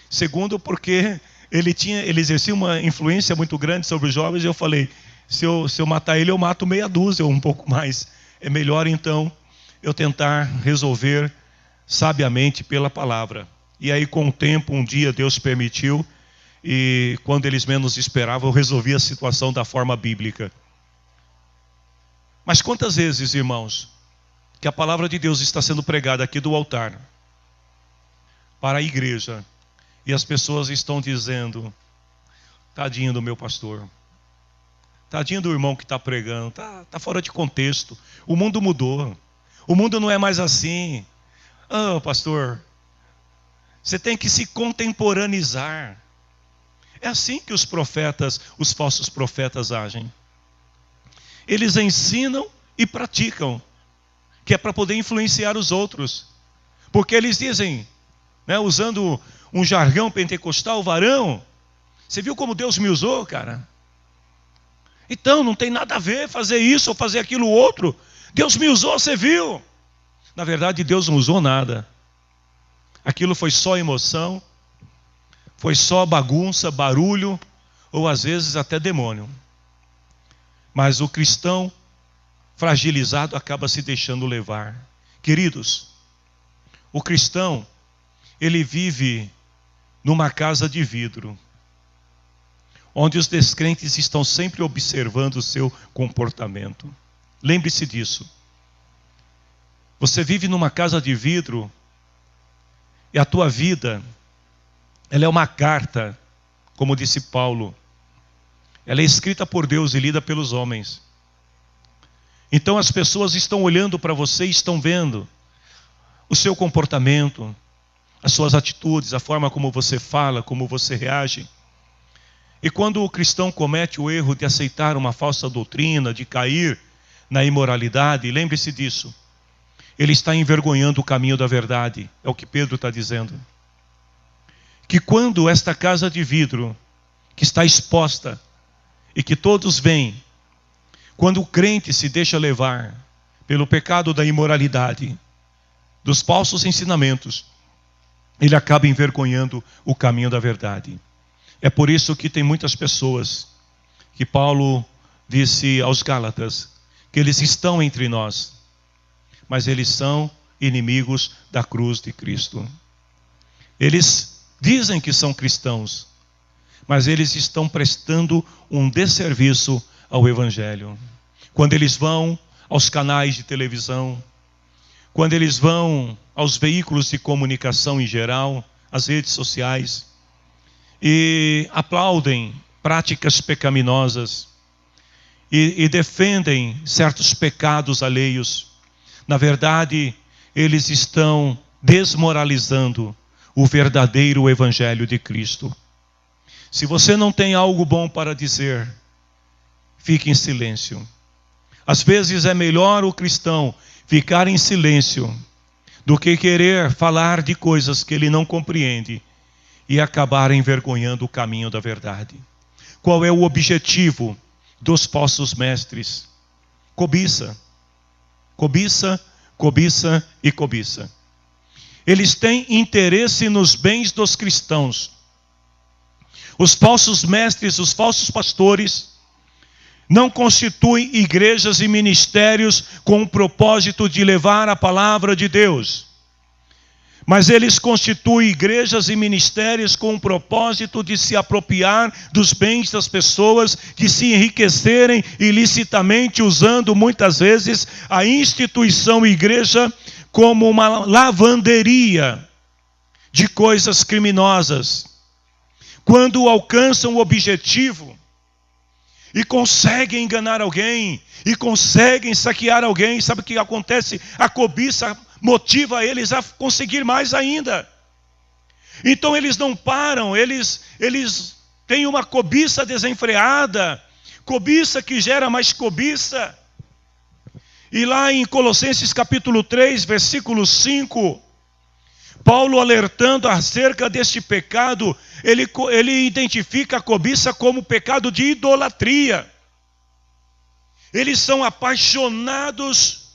Segundo porque ele exercia uma influência muito grande sobre os jovens. E eu falei, se eu matar ele, eu mato meia dúzia ou um pouco mais. É melhor então eu tentar resolver sabiamente pela palavra. E aí com o tempo, um dia Deus permitiu, e quando eles menos esperavam, eu resolvi a situação da forma bíblica. Mas quantas vezes, irmãos, que a palavra de Deus está sendo pregada aqui do altar para a igreja, e as pessoas estão dizendo, tadinho do meu pastor, tadinho do irmão que está pregando, tá fora de contexto, o mundo mudou, o mundo não é mais assim. Pastor, você tem que se contemporaneizar. É assim que os falsos profetas agem. Eles ensinam e praticam, que é para poder influenciar os outros. Porque eles dizem, né, usando um jargão pentecostal, varão, você viu como Deus me usou, cara? Então, não tem nada a ver fazer isso ou fazer aquilo outro. Deus me usou, você viu? Na verdade, Deus não usou nada. Aquilo foi só emoção, foi só bagunça, barulho, ou às vezes até demônio. Mas o cristão fragilizado acaba se deixando levar. Queridos, o cristão, ele vive numa casa de vidro, onde os descrentes estão sempre observando o seu comportamento. Lembre-se disso. Você vive numa casa de vidro e a tua vida, ela é uma carta, como disse Paulo. Ela é escrita por Deus e lida pelos homens. Então as pessoas estão olhando para você e estão vendo o seu comportamento, as suas atitudes, a forma como você fala, como você reage. E quando o cristão comete o erro de aceitar uma falsa doutrina, de cair na imoralidade, lembre-se disso. Ele está envergonhando o caminho da verdade. É o que Pedro está dizendo. Que quando esta casa de vidro, que está exposta, e que todos veem, quando o crente se deixa levar pelo pecado da imoralidade, dos falsos ensinamentos, ele acaba envergonhando o caminho da verdade. É por isso que tem muitas pessoas que Paulo disse aos Gálatas que eles estão entre nós, mas eles são inimigos da cruz de Cristo. Eles dizem que são cristãos, mas eles estão prestando um desserviço ao Evangelho. Quando eles vão aos canais de televisão, quando eles vão aos veículos de comunicação em geral, às redes sociais, e aplaudem práticas pecaminosas e defendem certos pecados alheios, na verdade, eles estão desmoralizando o verdadeiro Evangelho de Cristo. Se você não tem algo bom para dizer, fique em silêncio. Às vezes é melhor o cristão ficar em silêncio do que querer falar de coisas que ele não compreende e acabar envergonhando o caminho da verdade. Qual é o objetivo dos falsos mestres? Cobiça. Cobiça, cobiça e cobiça. Eles têm interesse nos bens dos cristãos. Os falsos mestres, os falsos pastores, não constituem igrejas e ministérios com o propósito de levar a palavra de Deus. Mas eles constituem igrejas e ministérios com o propósito de se apropriar dos bens das pessoas, de se enriquecerem ilicitamente, usando muitas vezes a instituição igreja como uma lavanderia de coisas criminosas. Quando alcançam o objetivo e conseguem enganar alguém, e conseguem saquear alguém, sabe o que acontece? A cobiça motiva eles a conseguir mais ainda. Então eles não param, eles têm uma cobiça desenfreada, cobiça que gera mais cobiça. E lá em Colossenses capítulo 3, versículo 5, Paulo alertando acerca deste pecado, ele identifica a cobiça como pecado de idolatria. Eles são apaixonados,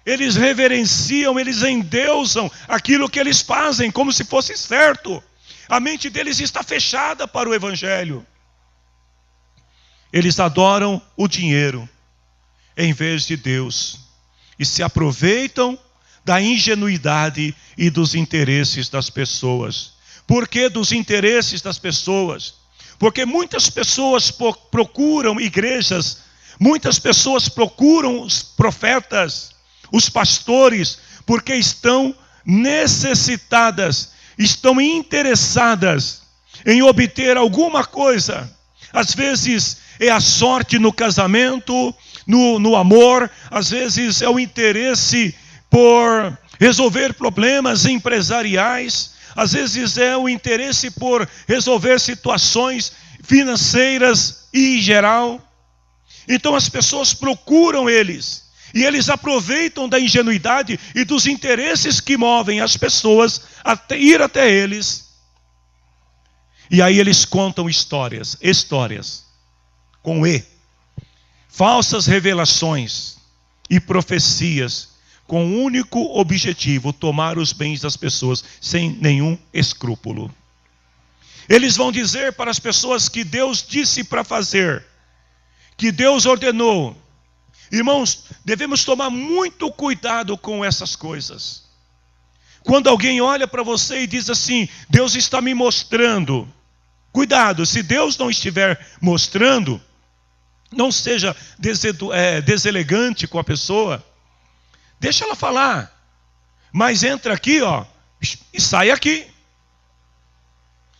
eles reverenciam, eles endeusam aquilo que eles fazem como se fosse certo. A mente deles está fechada para o Evangelho. Eles adoram o dinheiro em vez de Deus e se aproveitam da ingenuidade e dos interesses das pessoas. Por que dos interesses das pessoas? Porque muitas pessoas procuram igrejas, muitas pessoas procuram os profetas, os pastores, porque estão necessitadas, estão interessadas em obter alguma coisa. Às vezes é a sorte no casamento, no amor, às vezes é o interesse por resolver problemas empresariais, às vezes é o interesse por resolver situações financeiras e em geral. Então as pessoas procuram eles, e eles aproveitam da ingenuidade e dos interesses que movem as pessoas a ir até eles. E aí eles contam histórias, com E, falsas revelações, e profecias, com o único objetivo: tomar os bens das pessoas, sem nenhum escrúpulo. Eles vão dizer para as pessoas que Deus disse para fazer, que Deus ordenou. Irmãos, devemos tomar muito cuidado com essas coisas. Quando alguém olha para você e diz assim: Deus está me mostrando. Cuidado, se Deus não estiver mostrando, não seja deselegante com a pessoa. Deixa ela falar. Mas entra aqui, e sai aqui.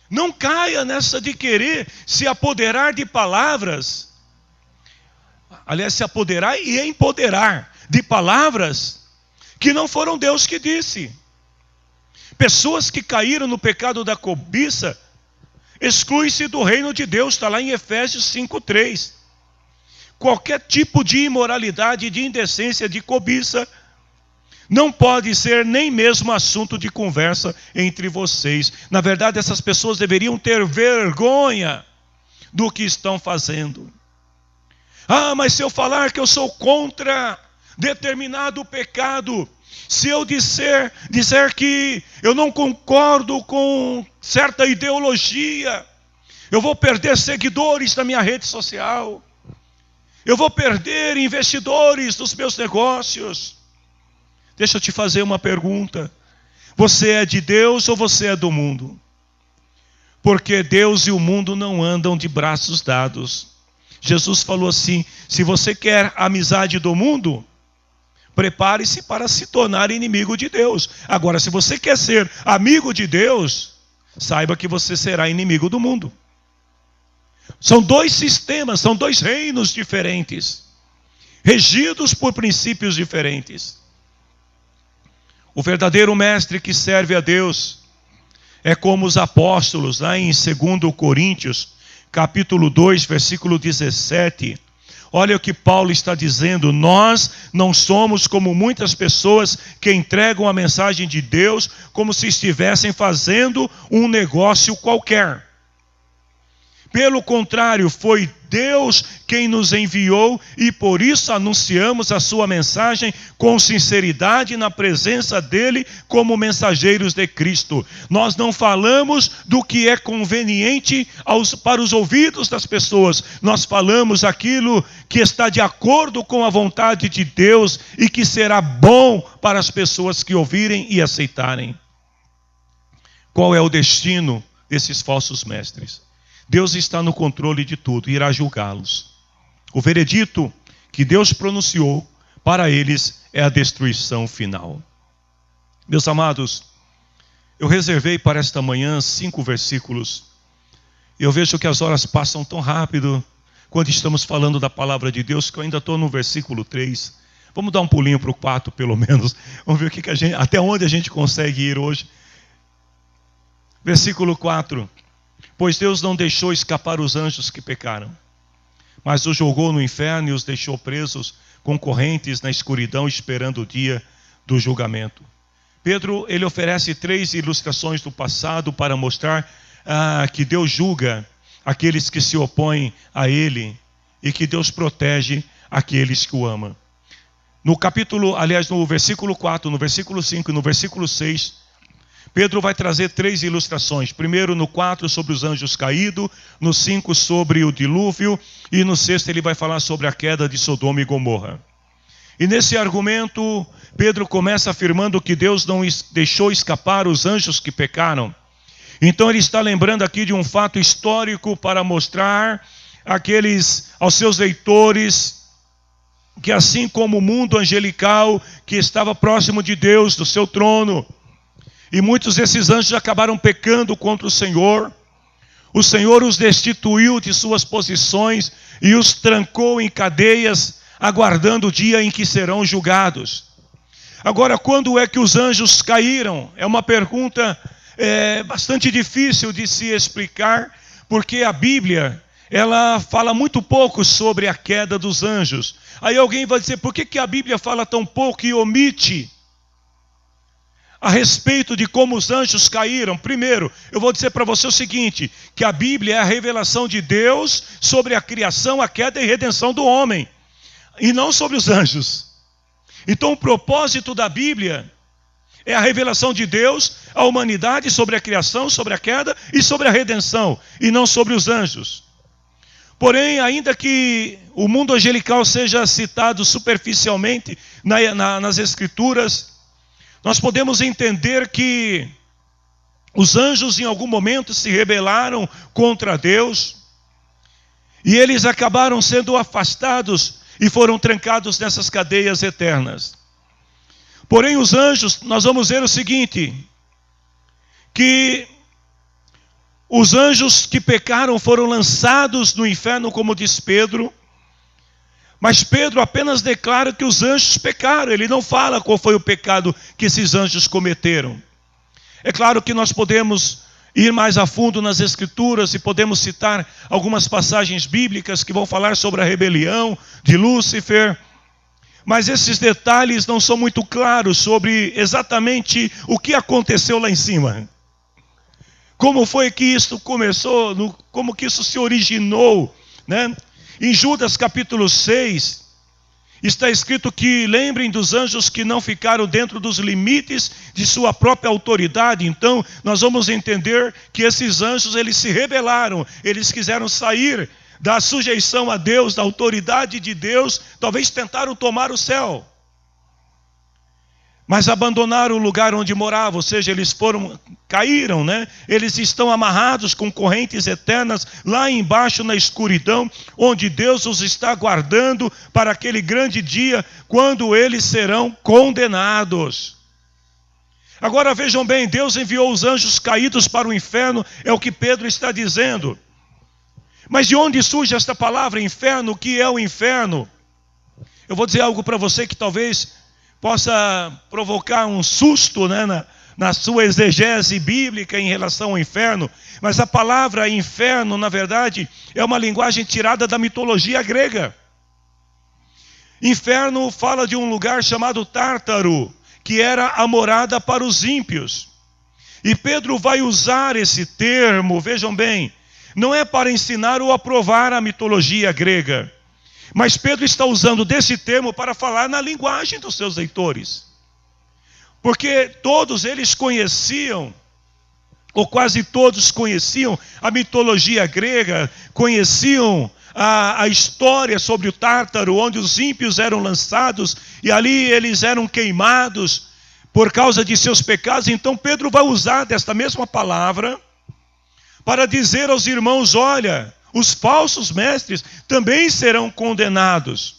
Não caia nessa de querer se apoderar de palavras. Aliás, se apoderar e empoderar de palavras que não foram Deus que disse. Pessoas que caíram no pecado da cobiça, exclui-se do reino de Deus, está lá em Efésios 5:3. Qualquer tipo de imoralidade, de indecência, de cobiça, não pode ser nem mesmo assunto de conversa entre vocês. Na verdade, essas pessoas deveriam ter vergonha do que estão fazendo. Ah, mas se eu falar que eu sou contra determinado pecado, se eu disser que eu não concordo com certa ideologia, eu vou perder seguidores na minha rede social, eu vou perder investidores dos meus negócios. Deixa eu te fazer uma pergunta: você é de Deus ou você é do mundo? Porque Deus e o mundo não andam de braços dados. Jesus falou assim: se você quer a amizade do mundo, prepare-se para se tornar inimigo de Deus. Agora, se você quer ser amigo de Deus, saiba que você será inimigo do mundo. São dois sistemas, são dois reinos diferentes, regidos por princípios diferentes. O verdadeiro mestre que serve a Deus é como os apóstolos, lá em 2 Coríntios, capítulo 2, versículo 17. Olha o que Paulo está dizendo: nós não somos como muitas pessoas que entregam a mensagem de Deus como se estivessem fazendo um negócio qualquer. Pelo contrário, foi Deus quem nos enviou e por isso anunciamos a sua mensagem com sinceridade na presença dele como mensageiros de Cristo. Nós não falamos do que é conveniente para os ouvidos das pessoas. Nós falamos aquilo que está de acordo com a vontade de Deus e que será bom para as pessoas que ouvirem e aceitarem. Qual é o destino desses falsos mestres? Deus está no controle de tudo e irá julgá-los. O veredito que Deus pronunciou para eles é a destruição final. Meus amados, eu reservei para esta manhã 5 versículos. Eu vejo que as horas passam tão rápido quando estamos falando da palavra de Deus, que eu ainda estou no versículo 3. Vamos dar um pulinho para o 4 pelo menos. Vamos ver até onde a gente consegue ir hoje. Versículo 4. Pois Deus não deixou escapar os anjos que pecaram, mas os jogou no inferno e os deixou presos com correntes na escuridão, esperando o dia do julgamento. Pedro, ele oferece 3 ilustrações do passado para mostrar que Deus julga aqueles que se opõem a ele e que Deus protege aqueles que o amam. No versículo 4, no versículo 5 e no versículo 6, Pedro vai trazer 3 ilustrações. Primeiro no 4 sobre os anjos caídos, no 5 sobre o dilúvio e no 6 ele vai falar sobre a queda de Sodoma e Gomorra. E nesse argumento, Pedro começa afirmando que Deus não deixou escapar os anjos que pecaram. Então ele está lembrando aqui de um fato histórico para mostrar aos seus leitores que assim como o mundo angelical que estava próximo de Deus, do seu trono, e muitos desses anjos acabaram pecando contra o Senhor os destituiu de suas posições e os trancou em cadeias, aguardando o dia em que serão julgados. Agora, quando é que os anjos caíram? É uma pergunta bastante difícil de se explicar, porque a Bíblia, ela fala muito pouco sobre a queda dos anjos. Aí alguém vai dizer: por que a Bíblia fala tão pouco e omite a respeito de como os anjos caíram? Primeiro, eu vou dizer para você o seguinte, que a Bíblia é a revelação de Deus sobre a criação, a queda e redenção do homem, e não sobre os anjos. Então o propósito da Bíblia é a revelação de Deus à humanidade sobre a criação, sobre a queda e sobre a redenção, e não sobre os anjos. Porém, ainda que o mundo angelical seja citado superficialmente nas Escrituras, nós podemos entender que os anjos em algum momento se rebelaram contra Deus, e eles acabaram sendo afastados e foram trancados nessas cadeias eternas. Porém, os anjos, nós vamos ver o seguinte, que os anjos que pecaram foram lançados no inferno, como diz Pedro, mas Pedro apenas declara que os anjos pecaram, ele não fala qual foi o pecado que esses anjos cometeram. É claro que nós podemos ir mais a fundo nas Escrituras e podemos citar algumas passagens bíblicas que vão falar sobre a rebelião de Lúcifer, mas esses detalhes não são muito claros sobre exatamente o que aconteceu lá em cima. Como foi que isso começou, como que isso se originou, né? Em Judas capítulo 6, está escrito que lembrem dos anjos que não ficaram dentro dos limites de sua própria autoridade. Então, nós vamos entender que esses anjos, eles se rebelaram, eles quiseram sair da sujeição a Deus, da autoridade de Deus, talvez tentaram tomar o céu, mas abandonaram o lugar onde moravam, ou seja, eles caíram, né? Eles estão amarrados com correntes eternas lá embaixo na escuridão, onde Deus os está guardando para aquele grande dia, quando eles serão condenados. Agora vejam bem, Deus enviou os anjos caídos para o inferno, é o que Pedro está dizendo. Mas de onde surge esta palavra inferno? O que é o inferno? Eu vou dizer algo para você que talvez possa provocar um susto, né, na sua exegese bíblica em relação ao inferno. Mas a palavra inferno, na verdade, é uma linguagem tirada da mitologia grega. Inferno fala de um lugar chamado Tártaro, que era a morada para os ímpios. E Pedro vai usar esse termo, vejam bem, não é para ensinar ou aprovar a mitologia grega, mas Pedro está usando desse termo para falar na linguagem dos seus leitores. Porque todos eles conheciam, ou quase todos conheciam a mitologia grega, conheciam a história sobre o Tártaro, onde os ímpios eram lançados, e ali eles eram queimados por causa de seus pecados. Então Pedro vai usar desta mesma palavra para dizer aos irmãos, olha, os falsos mestres também serão condenados.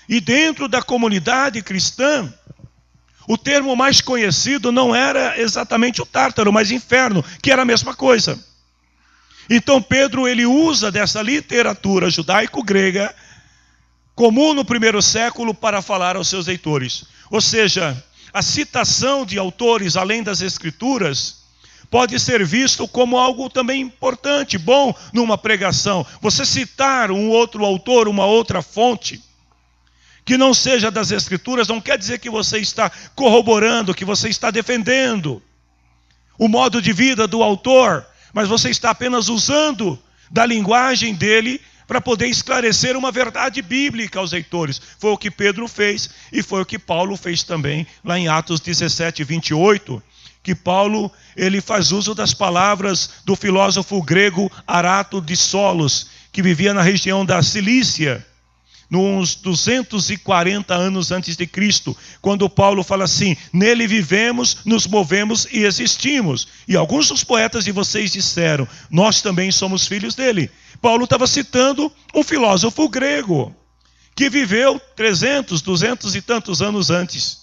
E dentro da comunidade cristã, o termo mais conhecido não era exatamente o Tártaro, mas inferno, que era a mesma coisa. Então Pedro, ele usa dessa literatura judaico-grega, comum no primeiro século, para falar aos seus leitores. Ou seja, a citação de autores além das Escrituras pode ser visto como algo também importante, bom numa pregação. Você citar um outro autor, uma outra fonte, que não seja das Escrituras, não quer dizer que você está corroborando, que você está defendendo o modo de vida do autor, mas você está apenas usando da linguagem dele para poder esclarecer uma verdade bíblica aos leitores. Foi o que Pedro fez e foi o que Paulo fez também, lá em Atos 17, 28, que Paulo, ele faz uso das palavras do filósofo grego Arato de Solos, que vivia na região da Cilícia, nos 240 anos antes de Cristo, quando Paulo fala assim, nele vivemos, nos movemos e existimos. E alguns dos poetas de vocês disseram, nós também somos filhos dele. Paulo estava citando um filósofo grego, que viveu 300, 200 e tantos anos antes.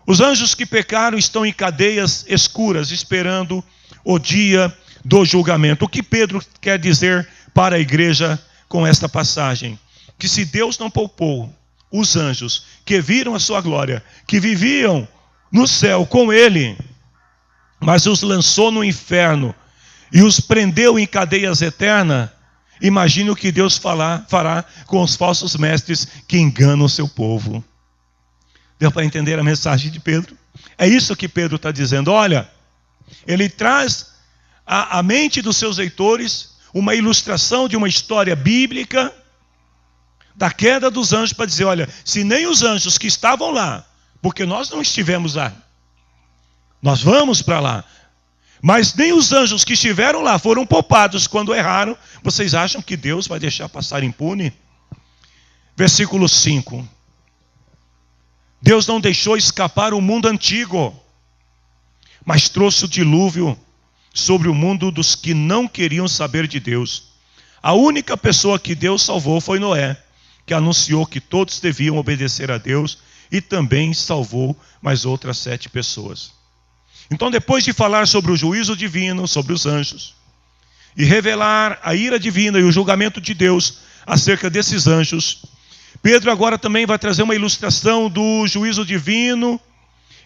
Os anjos que pecaram estão em cadeias escuras, esperando o dia do julgamento. O que Pedro quer dizer para a igreja com esta passagem? Que se Deus não poupou os anjos que viram a sua glória, que viviam no céu com ele, mas os lançou no inferno e os prendeu em cadeias eternas, imagine o que Deus fará com os falsos mestres que enganam o seu povo. Deu para entender a mensagem de Pedro? É isso que Pedro está dizendo. Olha, ele traz à mente dos seus leitores uma ilustração de uma história bíblica, da queda dos anjos para dizer, olha, se nem os anjos que estavam lá, porque nós não estivemos lá, nós vamos para lá, mas nem os anjos que estiveram lá foram poupados quando erraram, vocês acham que Deus vai deixar passar impune? Versículo 5. Deus não deixou escapar o mundo antigo, mas trouxe o dilúvio sobre o mundo dos que não queriam saber de Deus. A única pessoa que Deus salvou foi Noé, que anunciou que todos deviam obedecer a Deus, e também salvou mais outras 7 pessoas. Então, depois de falar sobre o juízo divino, sobre os anjos, e revelar a ira divina e o julgamento de Deus acerca desses anjos, Pedro agora também vai trazer uma ilustração do juízo divino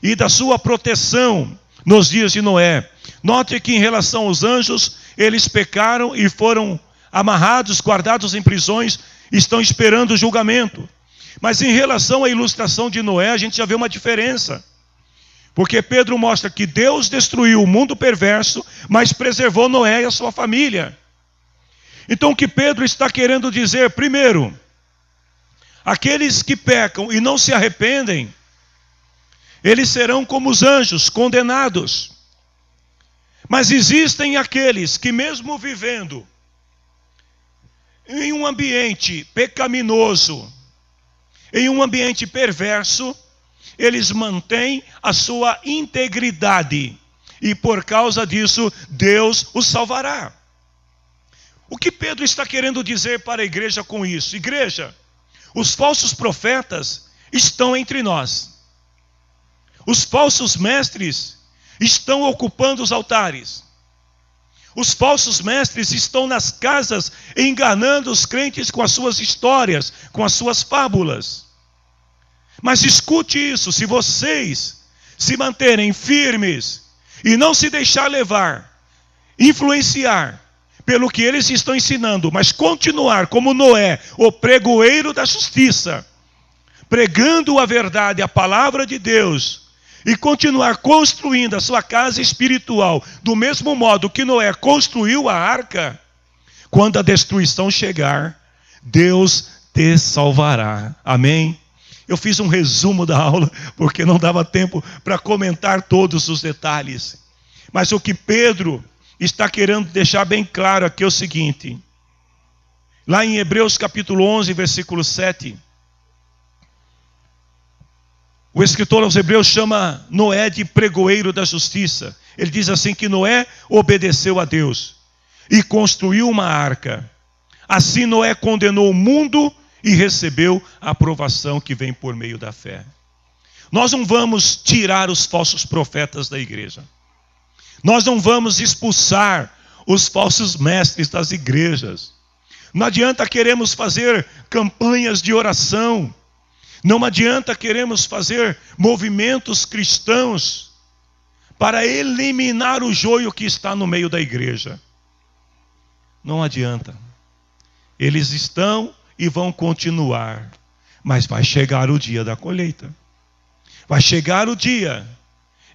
e da sua proteção nos dias de Noé. Note que em relação aos anjos, eles pecaram e foram amarrados, guardados em prisões, estão esperando o julgamento. Mas em relação à ilustração de Noé, a gente já vê uma diferença. Porque Pedro mostra que Deus destruiu o mundo perverso, mas preservou Noé e a sua família. Então o que Pedro está querendo dizer, primeiro, aqueles que pecam e não se arrependem, eles serão como os anjos, condenados. Mas existem aqueles que mesmo vivendo em um ambiente pecaminoso, em um ambiente perverso, eles mantêm a sua integridade. E por causa disso, Deus os salvará. O que Pedro está querendo dizer para a igreja com isso? Igreja, os falsos profetas estão entre nós. Os falsos mestres estão ocupando os altares. Os falsos mestres estão nas casas enganando os crentes com as suas histórias, com as suas fábulas. Mas escute isso, se vocês se manterem firmes e não se deixar levar, influenciar pelo que eles estão ensinando, mas continuar como Noé, o pregoeiro da justiça, pregando a verdade, a palavra de Deus, e continuar construindo a sua casa espiritual do mesmo modo que Noé construiu a arca, quando a destruição chegar, Deus te salvará. Amém? Eu fiz um resumo da aula, porque não dava tempo para comentar todos os detalhes. Mas o que Pedro está querendo deixar bem claro aqui é o seguinte. Lá em Hebreus capítulo 11, versículo 7, o escritor aos Hebreus chama Noé de pregoeiro da justiça. Ele diz assim que Noé obedeceu a Deus e construiu uma arca. Assim Noé condenou o mundo e recebeu a aprovação que vem por meio da fé. Nós não vamos tirar os falsos profetas da igreja. Nós não vamos expulsar os falsos mestres das igrejas. Não adianta queremos fazer campanhas de oração. Não adianta queremos fazer movimentos cristãos para eliminar o joio que está no meio da igreja. Não adianta. Eles estão e vão continuar, mas vai chegar o dia da colheita. Vai chegar o dia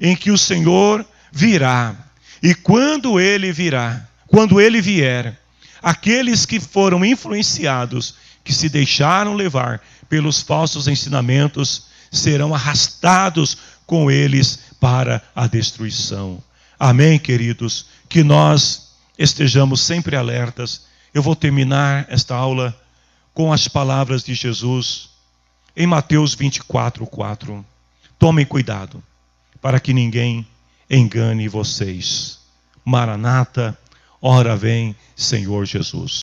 em que o Senhor virá. E quando Ele virá, quando Ele vier, aqueles que foram influenciados, que se deixaram levar pelos falsos ensinamentos, serão arrastados com eles para a destruição. Amém, queridos? Que nós estejamos sempre alertas. Eu vou terminar esta aula com as palavras de Jesus em Mateus 24:4. Tomem cuidado para que ninguém engane vocês. Maranata, ora vem, Senhor Jesus.